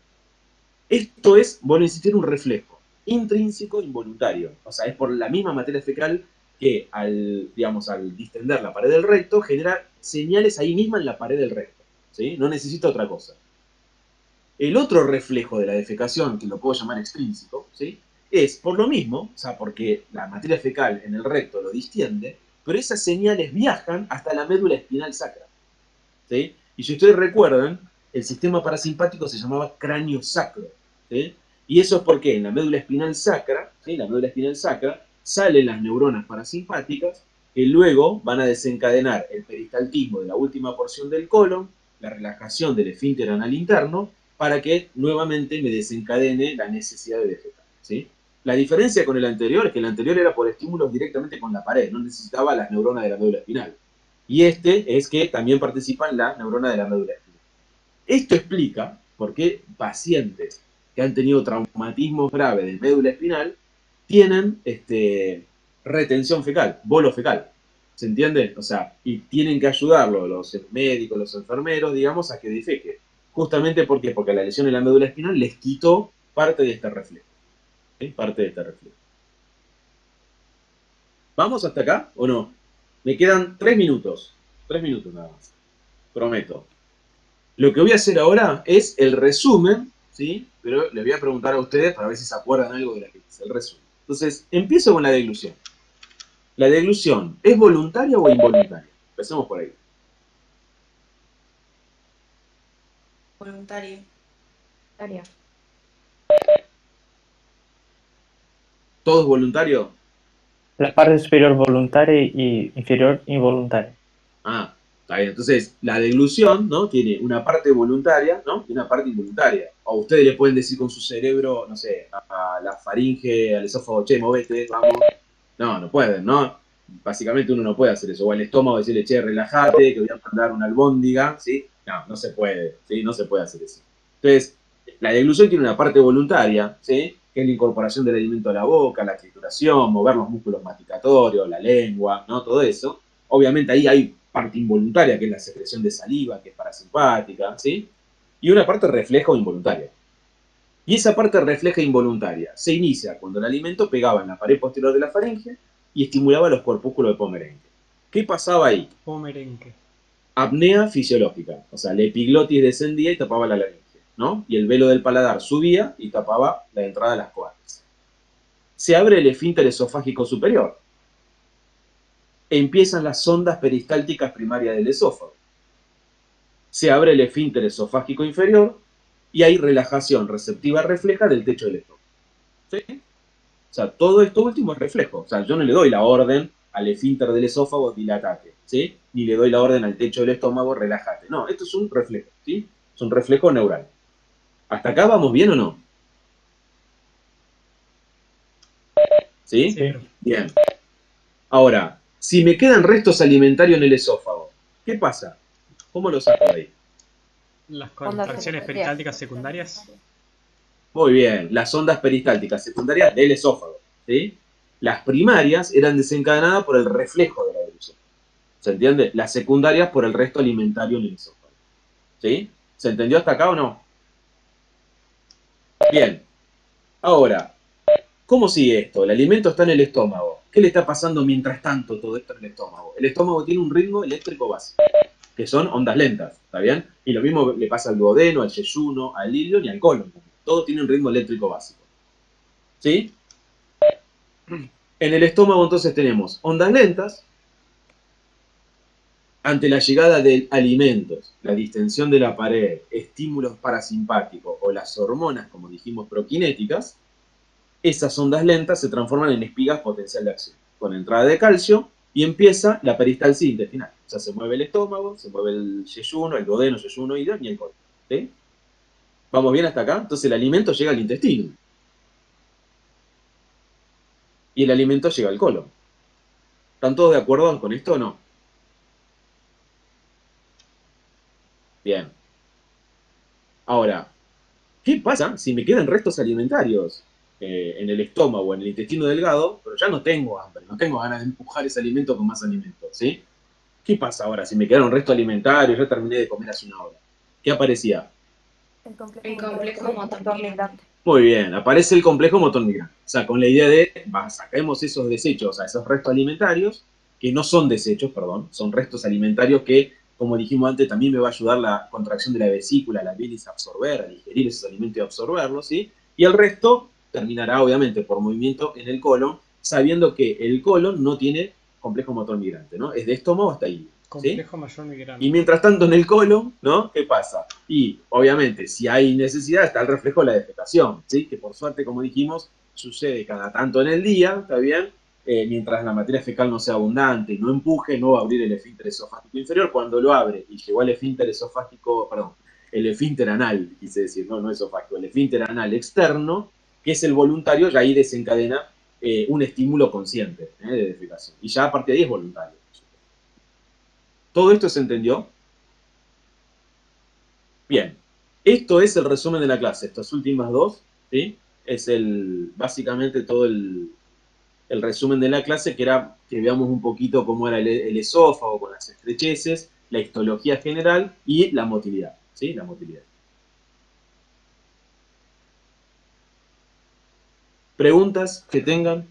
Esto es, bueno, insistir, un reflejo intrínseco involuntario. O sea, es por la misma materia fecal que al distender la pared del recto genera señales ahí misma en la pared del recto. ¿Sí? No necesita otra cosa. El otro reflejo de la defecación, que lo puedo llamar extrínseco, ¿sí? Es por lo mismo, o sea, porque la materia fecal en el recto lo distiende, pero esas señales viajan hasta la médula espinal sacra. ¿Sí? Y si ustedes recuerdan, el sistema parasimpático se llamaba cráneo sacro. ¿Sí? Y eso es porque en la médula espinal sacra, ¿sí? La médula espinal sacra, salen las neuronas parasimpáticas que luego van a desencadenar el peristaltismo de la última porción del colon, la relajación del esfínter anal interno, para que nuevamente me desencadene la necesidad de defecar. ¿Sí? La diferencia con el anterior es que el anterior era por estímulos directamente con la pared, no necesitaba las neuronas de la médula espinal. Y este es que también participan las neuronas de la médula espinal. Esto explica por qué pacientes que han tenido traumatismos graves de médula espinal tienen retención fecal, bolo fecal. ¿Se entiende? O sea, y tienen que ayudarlo los médicos, los enfermeros, digamos, a que defeque. Justamente ¿por qué? Porque la lesión en la médula espinal les quitó parte de este reflejo. ¿Sí? Parte de este reflejo. ¿Vamos hasta acá o no? Me quedan 3 minutos. 3 minutos nada más. Prometo. Lo que voy a hacer ahora es el resumen, ¿sí? Pero les voy a preguntar a ustedes para ver si se acuerdan algo de la que es el resumen. Entonces, empiezo con la deglución. ¿La deglución es voluntaria o involuntaria? Empecemos por ahí. Voluntario. Voluntaria. ¿Todo es voluntario? La parte superior voluntaria y inferior involuntaria. Ah, está bien. Entonces, la deglución, ¿no? Tiene una parte voluntaria, ¿no? Y una parte involuntaria. O ustedes le pueden decir con su cerebro, no sé, a la faringe, al esófago, che, movete, vamos. No, no pueden, ¿no? Básicamente uno no puede hacer eso. O al estómago decirle, che, relájate, que voy a mandar una albóndiga, ¿sí? No, no se puede, ¿sí? No se puede hacer eso. Entonces, la deglución tiene una parte voluntaria, ¿sí? Que es la incorporación del alimento a la boca, la trituración, mover los músculos masticatorios, la lengua, ¿no? Todo eso. Obviamente ahí hay parte involuntaria, que es la secreción de saliva, que es parasimpática, ¿sí? Y una parte refleja o involuntaria. Y esa parte refleja involuntaria se inicia cuando el alimento pegaba en la pared posterior de la faringe y estimulaba los corpúsculos de Pomerenque. ¿Qué pasaba ahí? Pomerenque. Apnea fisiológica, o sea, la epiglotis descendía y tapaba la laringe, ¿no? Y el velo del paladar subía y tapaba la entrada de las coartas. Se abre el esfínter esofágico superior. Empiezan las sondas peristálticas primarias del esófago. Se abre el esfínter esofágico inferior y hay relajación receptiva refleja del techo del estómago. ¿Sí? O sea, todo esto último es reflejo. O sea, yo no le doy la orden al esfínter del esófago, dilatate, ¿sí? Ni le doy la orden al techo del estómago, relájate. No, esto es un reflejo, ¿sí? Es un reflejo neural. ¿Hasta acá vamos bien o no? ¿Sí? Sí. Bien. Ahora, si me quedan restos alimentarios en el esófago, ¿qué pasa? ¿Cómo lo saco de ahí? Las contracciones peristálticas secundarias. Muy bien, las ondas peristálticas secundarias del esófago, ¿sí? Las primarias eran desencadenadas por el reflejo de la deglución. ¿Se entiende? Las secundarias por el resto alimentario en el esófago. ¿Sí? ¿Se entendió hasta acá o no? Bien. Ahora, ¿cómo sigue esto? El alimento está en el estómago. ¿Qué le está pasando mientras tanto todo esto en el estómago? El estómago tiene un ritmo eléctrico básico, que son ondas lentas, ¿está bien? Y lo mismo le pasa al duodeno, al yeyuno, al ilion y al colon. Todo tiene un ritmo eléctrico básico. ¿Sí? En el estómago entonces tenemos ondas lentas ante la llegada de alimentos, la distensión de la pared, estímulos parasimpáticos o las hormonas, como dijimos, proquinéticas. Esas ondas lentas se transforman en espigas potencial de acción, con entrada de calcio y empieza la peristalsis intestinal. O sea, se mueve el estómago, se mueve el yeyuno, el duodeno, yeyuno, ilion y el colon. ¿Sí? ¿Vamos bien hasta acá? Entonces el alimento llega al intestino. Y el alimento llega al colon. ¿Están todos de acuerdo con esto o no? Bien. Ahora, ¿qué pasa si me quedan restos alimentarios en el estómago o en el intestino delgado, pero ya no tengo hambre, no tengo ganas de empujar ese alimento con más alimento, ¿sí? ¿Qué pasa ahora si me quedaron restos alimentarios, ya terminé de comer hace una hora? ¿Qué aparecía? El complejo motor migrante. Muy bien, aparece el complejo motor migrante. O sea, con la idea de, saquemos esos desechos, o sea, esos restos alimentarios, que no son desechos, perdón, son restos alimentarios que, como dijimos antes, también me va a ayudar la contracción de la vesícula, la bilis a absorber, a digerir esos alimentos y absorberlos, ¿sí? Y el resto terminará, obviamente, por movimiento en el colon, sabiendo que el colon no tiene complejo motor migrante, ¿no? Es de estómago hasta ahí. Complejo mayor migrante. Y mientras tanto en el colon, ¿no? ¿Qué pasa? Y obviamente, si hay necesidad, está el reflejo de la defecación, ¿sí? Que por suerte, como dijimos, sucede cada tanto en el día, ¿está bien? Mientras la materia fecal no sea abundante y no empuje, no va a abrir el esfínter esofágico inferior. Cuando lo abre y llegó al esfínter esofágico, perdón, el esfínter anal, quise decir, no esofágico, el esfínter anal externo, que es el voluntario, y ahí desencadena un estímulo consciente de defecación. Y ya a partir de ahí es voluntario. ¿Todo esto se entendió? Bien. Esto es el resumen de la clase. Estas últimas dos, ¿sí? Es básicamente todo el resumen de la clase, que era que veamos un poquito cómo era el esófago con las estrecheces, la histología general y la motilidad, ¿sí? La motilidad. ¿Preguntas que tengan?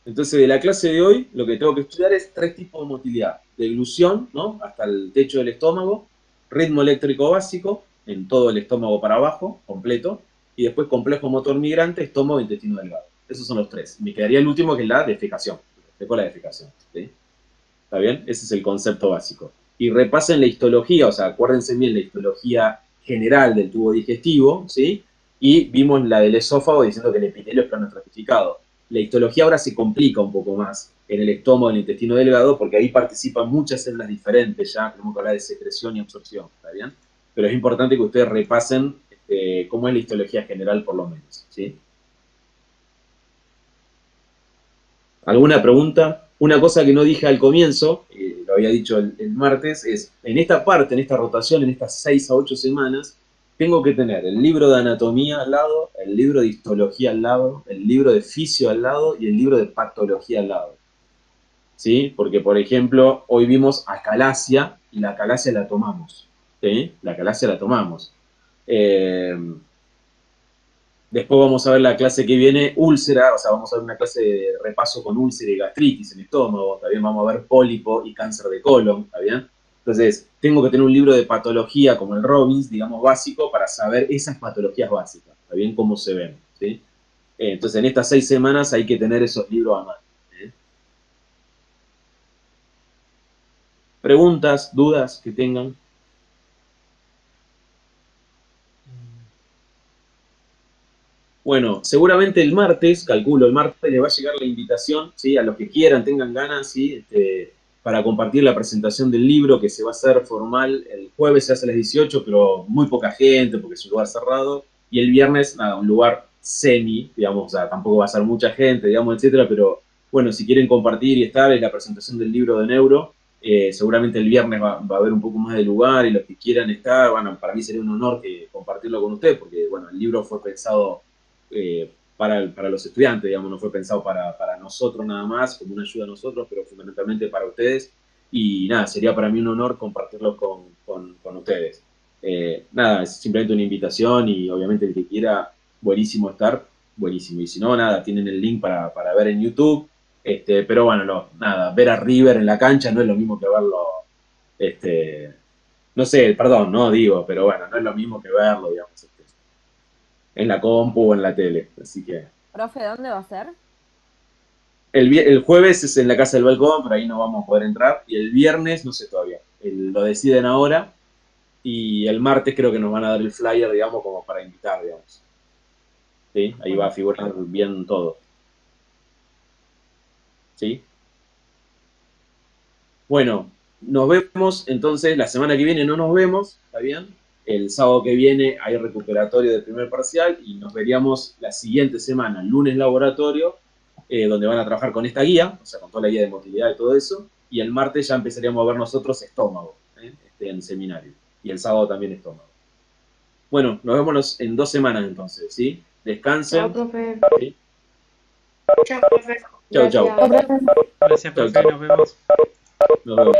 Entonces, de la clase de hoy, lo que tengo que estudiar es 3 tipos de motilidad. Deglución, ¿no? Hasta el techo del estómago, ritmo eléctrico básico, en todo el estómago para abajo, completo, y después complejo motor migrante, estómago e intestino delgado. Esos son los 3. Me quedaría el último, que es la defecación. Después la defecación, ¿sí? ¿Está bien? Ese es el concepto básico. Y repasen la histología, o sea, acuérdense bien la histología general del tubo digestivo, ¿sí? Y vimos la del esófago diciendo que el epitelio es plano estratificado. La histología ahora se complica un poco más en el estómago, en el intestino delgado, porque ahí participan muchas células diferentes, ya tenemos que hablar de secreción y absorción, ¿está bien? Pero es importante que ustedes repasen cómo es la histología general, por lo menos, ¿sí? ¿Alguna pregunta? Una cosa que no dije al comienzo, lo había dicho el martes, es, en esta parte, en esta rotación, en estas 6 a 8 semanas, tengo que tener el libro de anatomía al lado, el libro de histología al lado, el libro de fisio al lado y el libro de patología al lado. ¿Sí? Porque, por ejemplo, hoy vimos acalasia y la acalasia la tomamos. ¿Sí? La acalasia la tomamos. Después vamos a ver la clase que viene, úlcera, o sea, vamos a ver una clase de repaso con úlcera y gastritis en el estómago, también vamos a ver pólipo y cáncer de colon, ¿está bien? Entonces, tengo que tener un libro de patología como el Robbins, digamos, básico, para saber esas patologías básicas, ¿está bien? Cómo se ven, ¿sí? Entonces, en estas 6 semanas hay que tener esos libros a mano. ¿Preguntas, dudas que tengan? Bueno, seguramente el martes, calculo, el martes le va a llegar la invitación, ¿sí? A los que quieran, tengan ganas, ¿sí? Para compartir la presentación del libro, que se va a hacer formal. El jueves se hace a las 18, pero muy poca gente, porque es un lugar cerrado. Y el viernes, nada, un lugar semi, digamos, o sea, tampoco va a ser mucha gente, digamos, etcétera, pero bueno, si quieren compartir y estar, es la presentación del libro de Neuro. Seguramente el viernes va a haber un poco más de lugar, y los que quieran estar, bueno, para mí sería un honor compartirlo con ustedes, porque, bueno, el libro fue pensado para los estudiantes, digamos, no fue pensado para nosotros nada más, como una ayuda a nosotros, pero fundamentalmente para ustedes. Y nada, sería para mí un honor compartirlo con ustedes. Nada, es simplemente una invitación, y obviamente el que quiera, buenísimo estar, buenísimo. Y si no, nada, tienen el link para ver en YouTube. Pero bueno, nada, ver a River en la cancha no es lo mismo que verlo, no sé, perdón, no digo, pero bueno, no es lo mismo que verlo, digamos, en la compu o en la tele, así que... Profe, ¿dónde va a ser? El jueves es en la Casa del Balcón, pero ahí no vamos a poder entrar, y el viernes, no sé todavía, lo deciden ahora, y el martes creo que nos van a dar el flyer, digamos, como para invitar, digamos. ¿Sí? Ahí va a figurar bien todo. ¿Sí? Bueno, nos vemos entonces la semana que viene, no nos vemos, ¿está bien? El sábado que viene hay recuperatorio del primer parcial, y nos veríamos la siguiente semana, lunes laboratorio, donde van a trabajar con esta guía, o sea, con toda la guía de motilidad y todo eso, y el martes ya empezaríamos a ver nosotros estómago, en seminario, y el sábado también estómago. Bueno, nos vemos en 2 semanas entonces, ¿sí? Descansen. Chao, profe. ¿Sí? Chao, profe. Chau, chau. Gracias, profe, nos vemos. Nos vemos.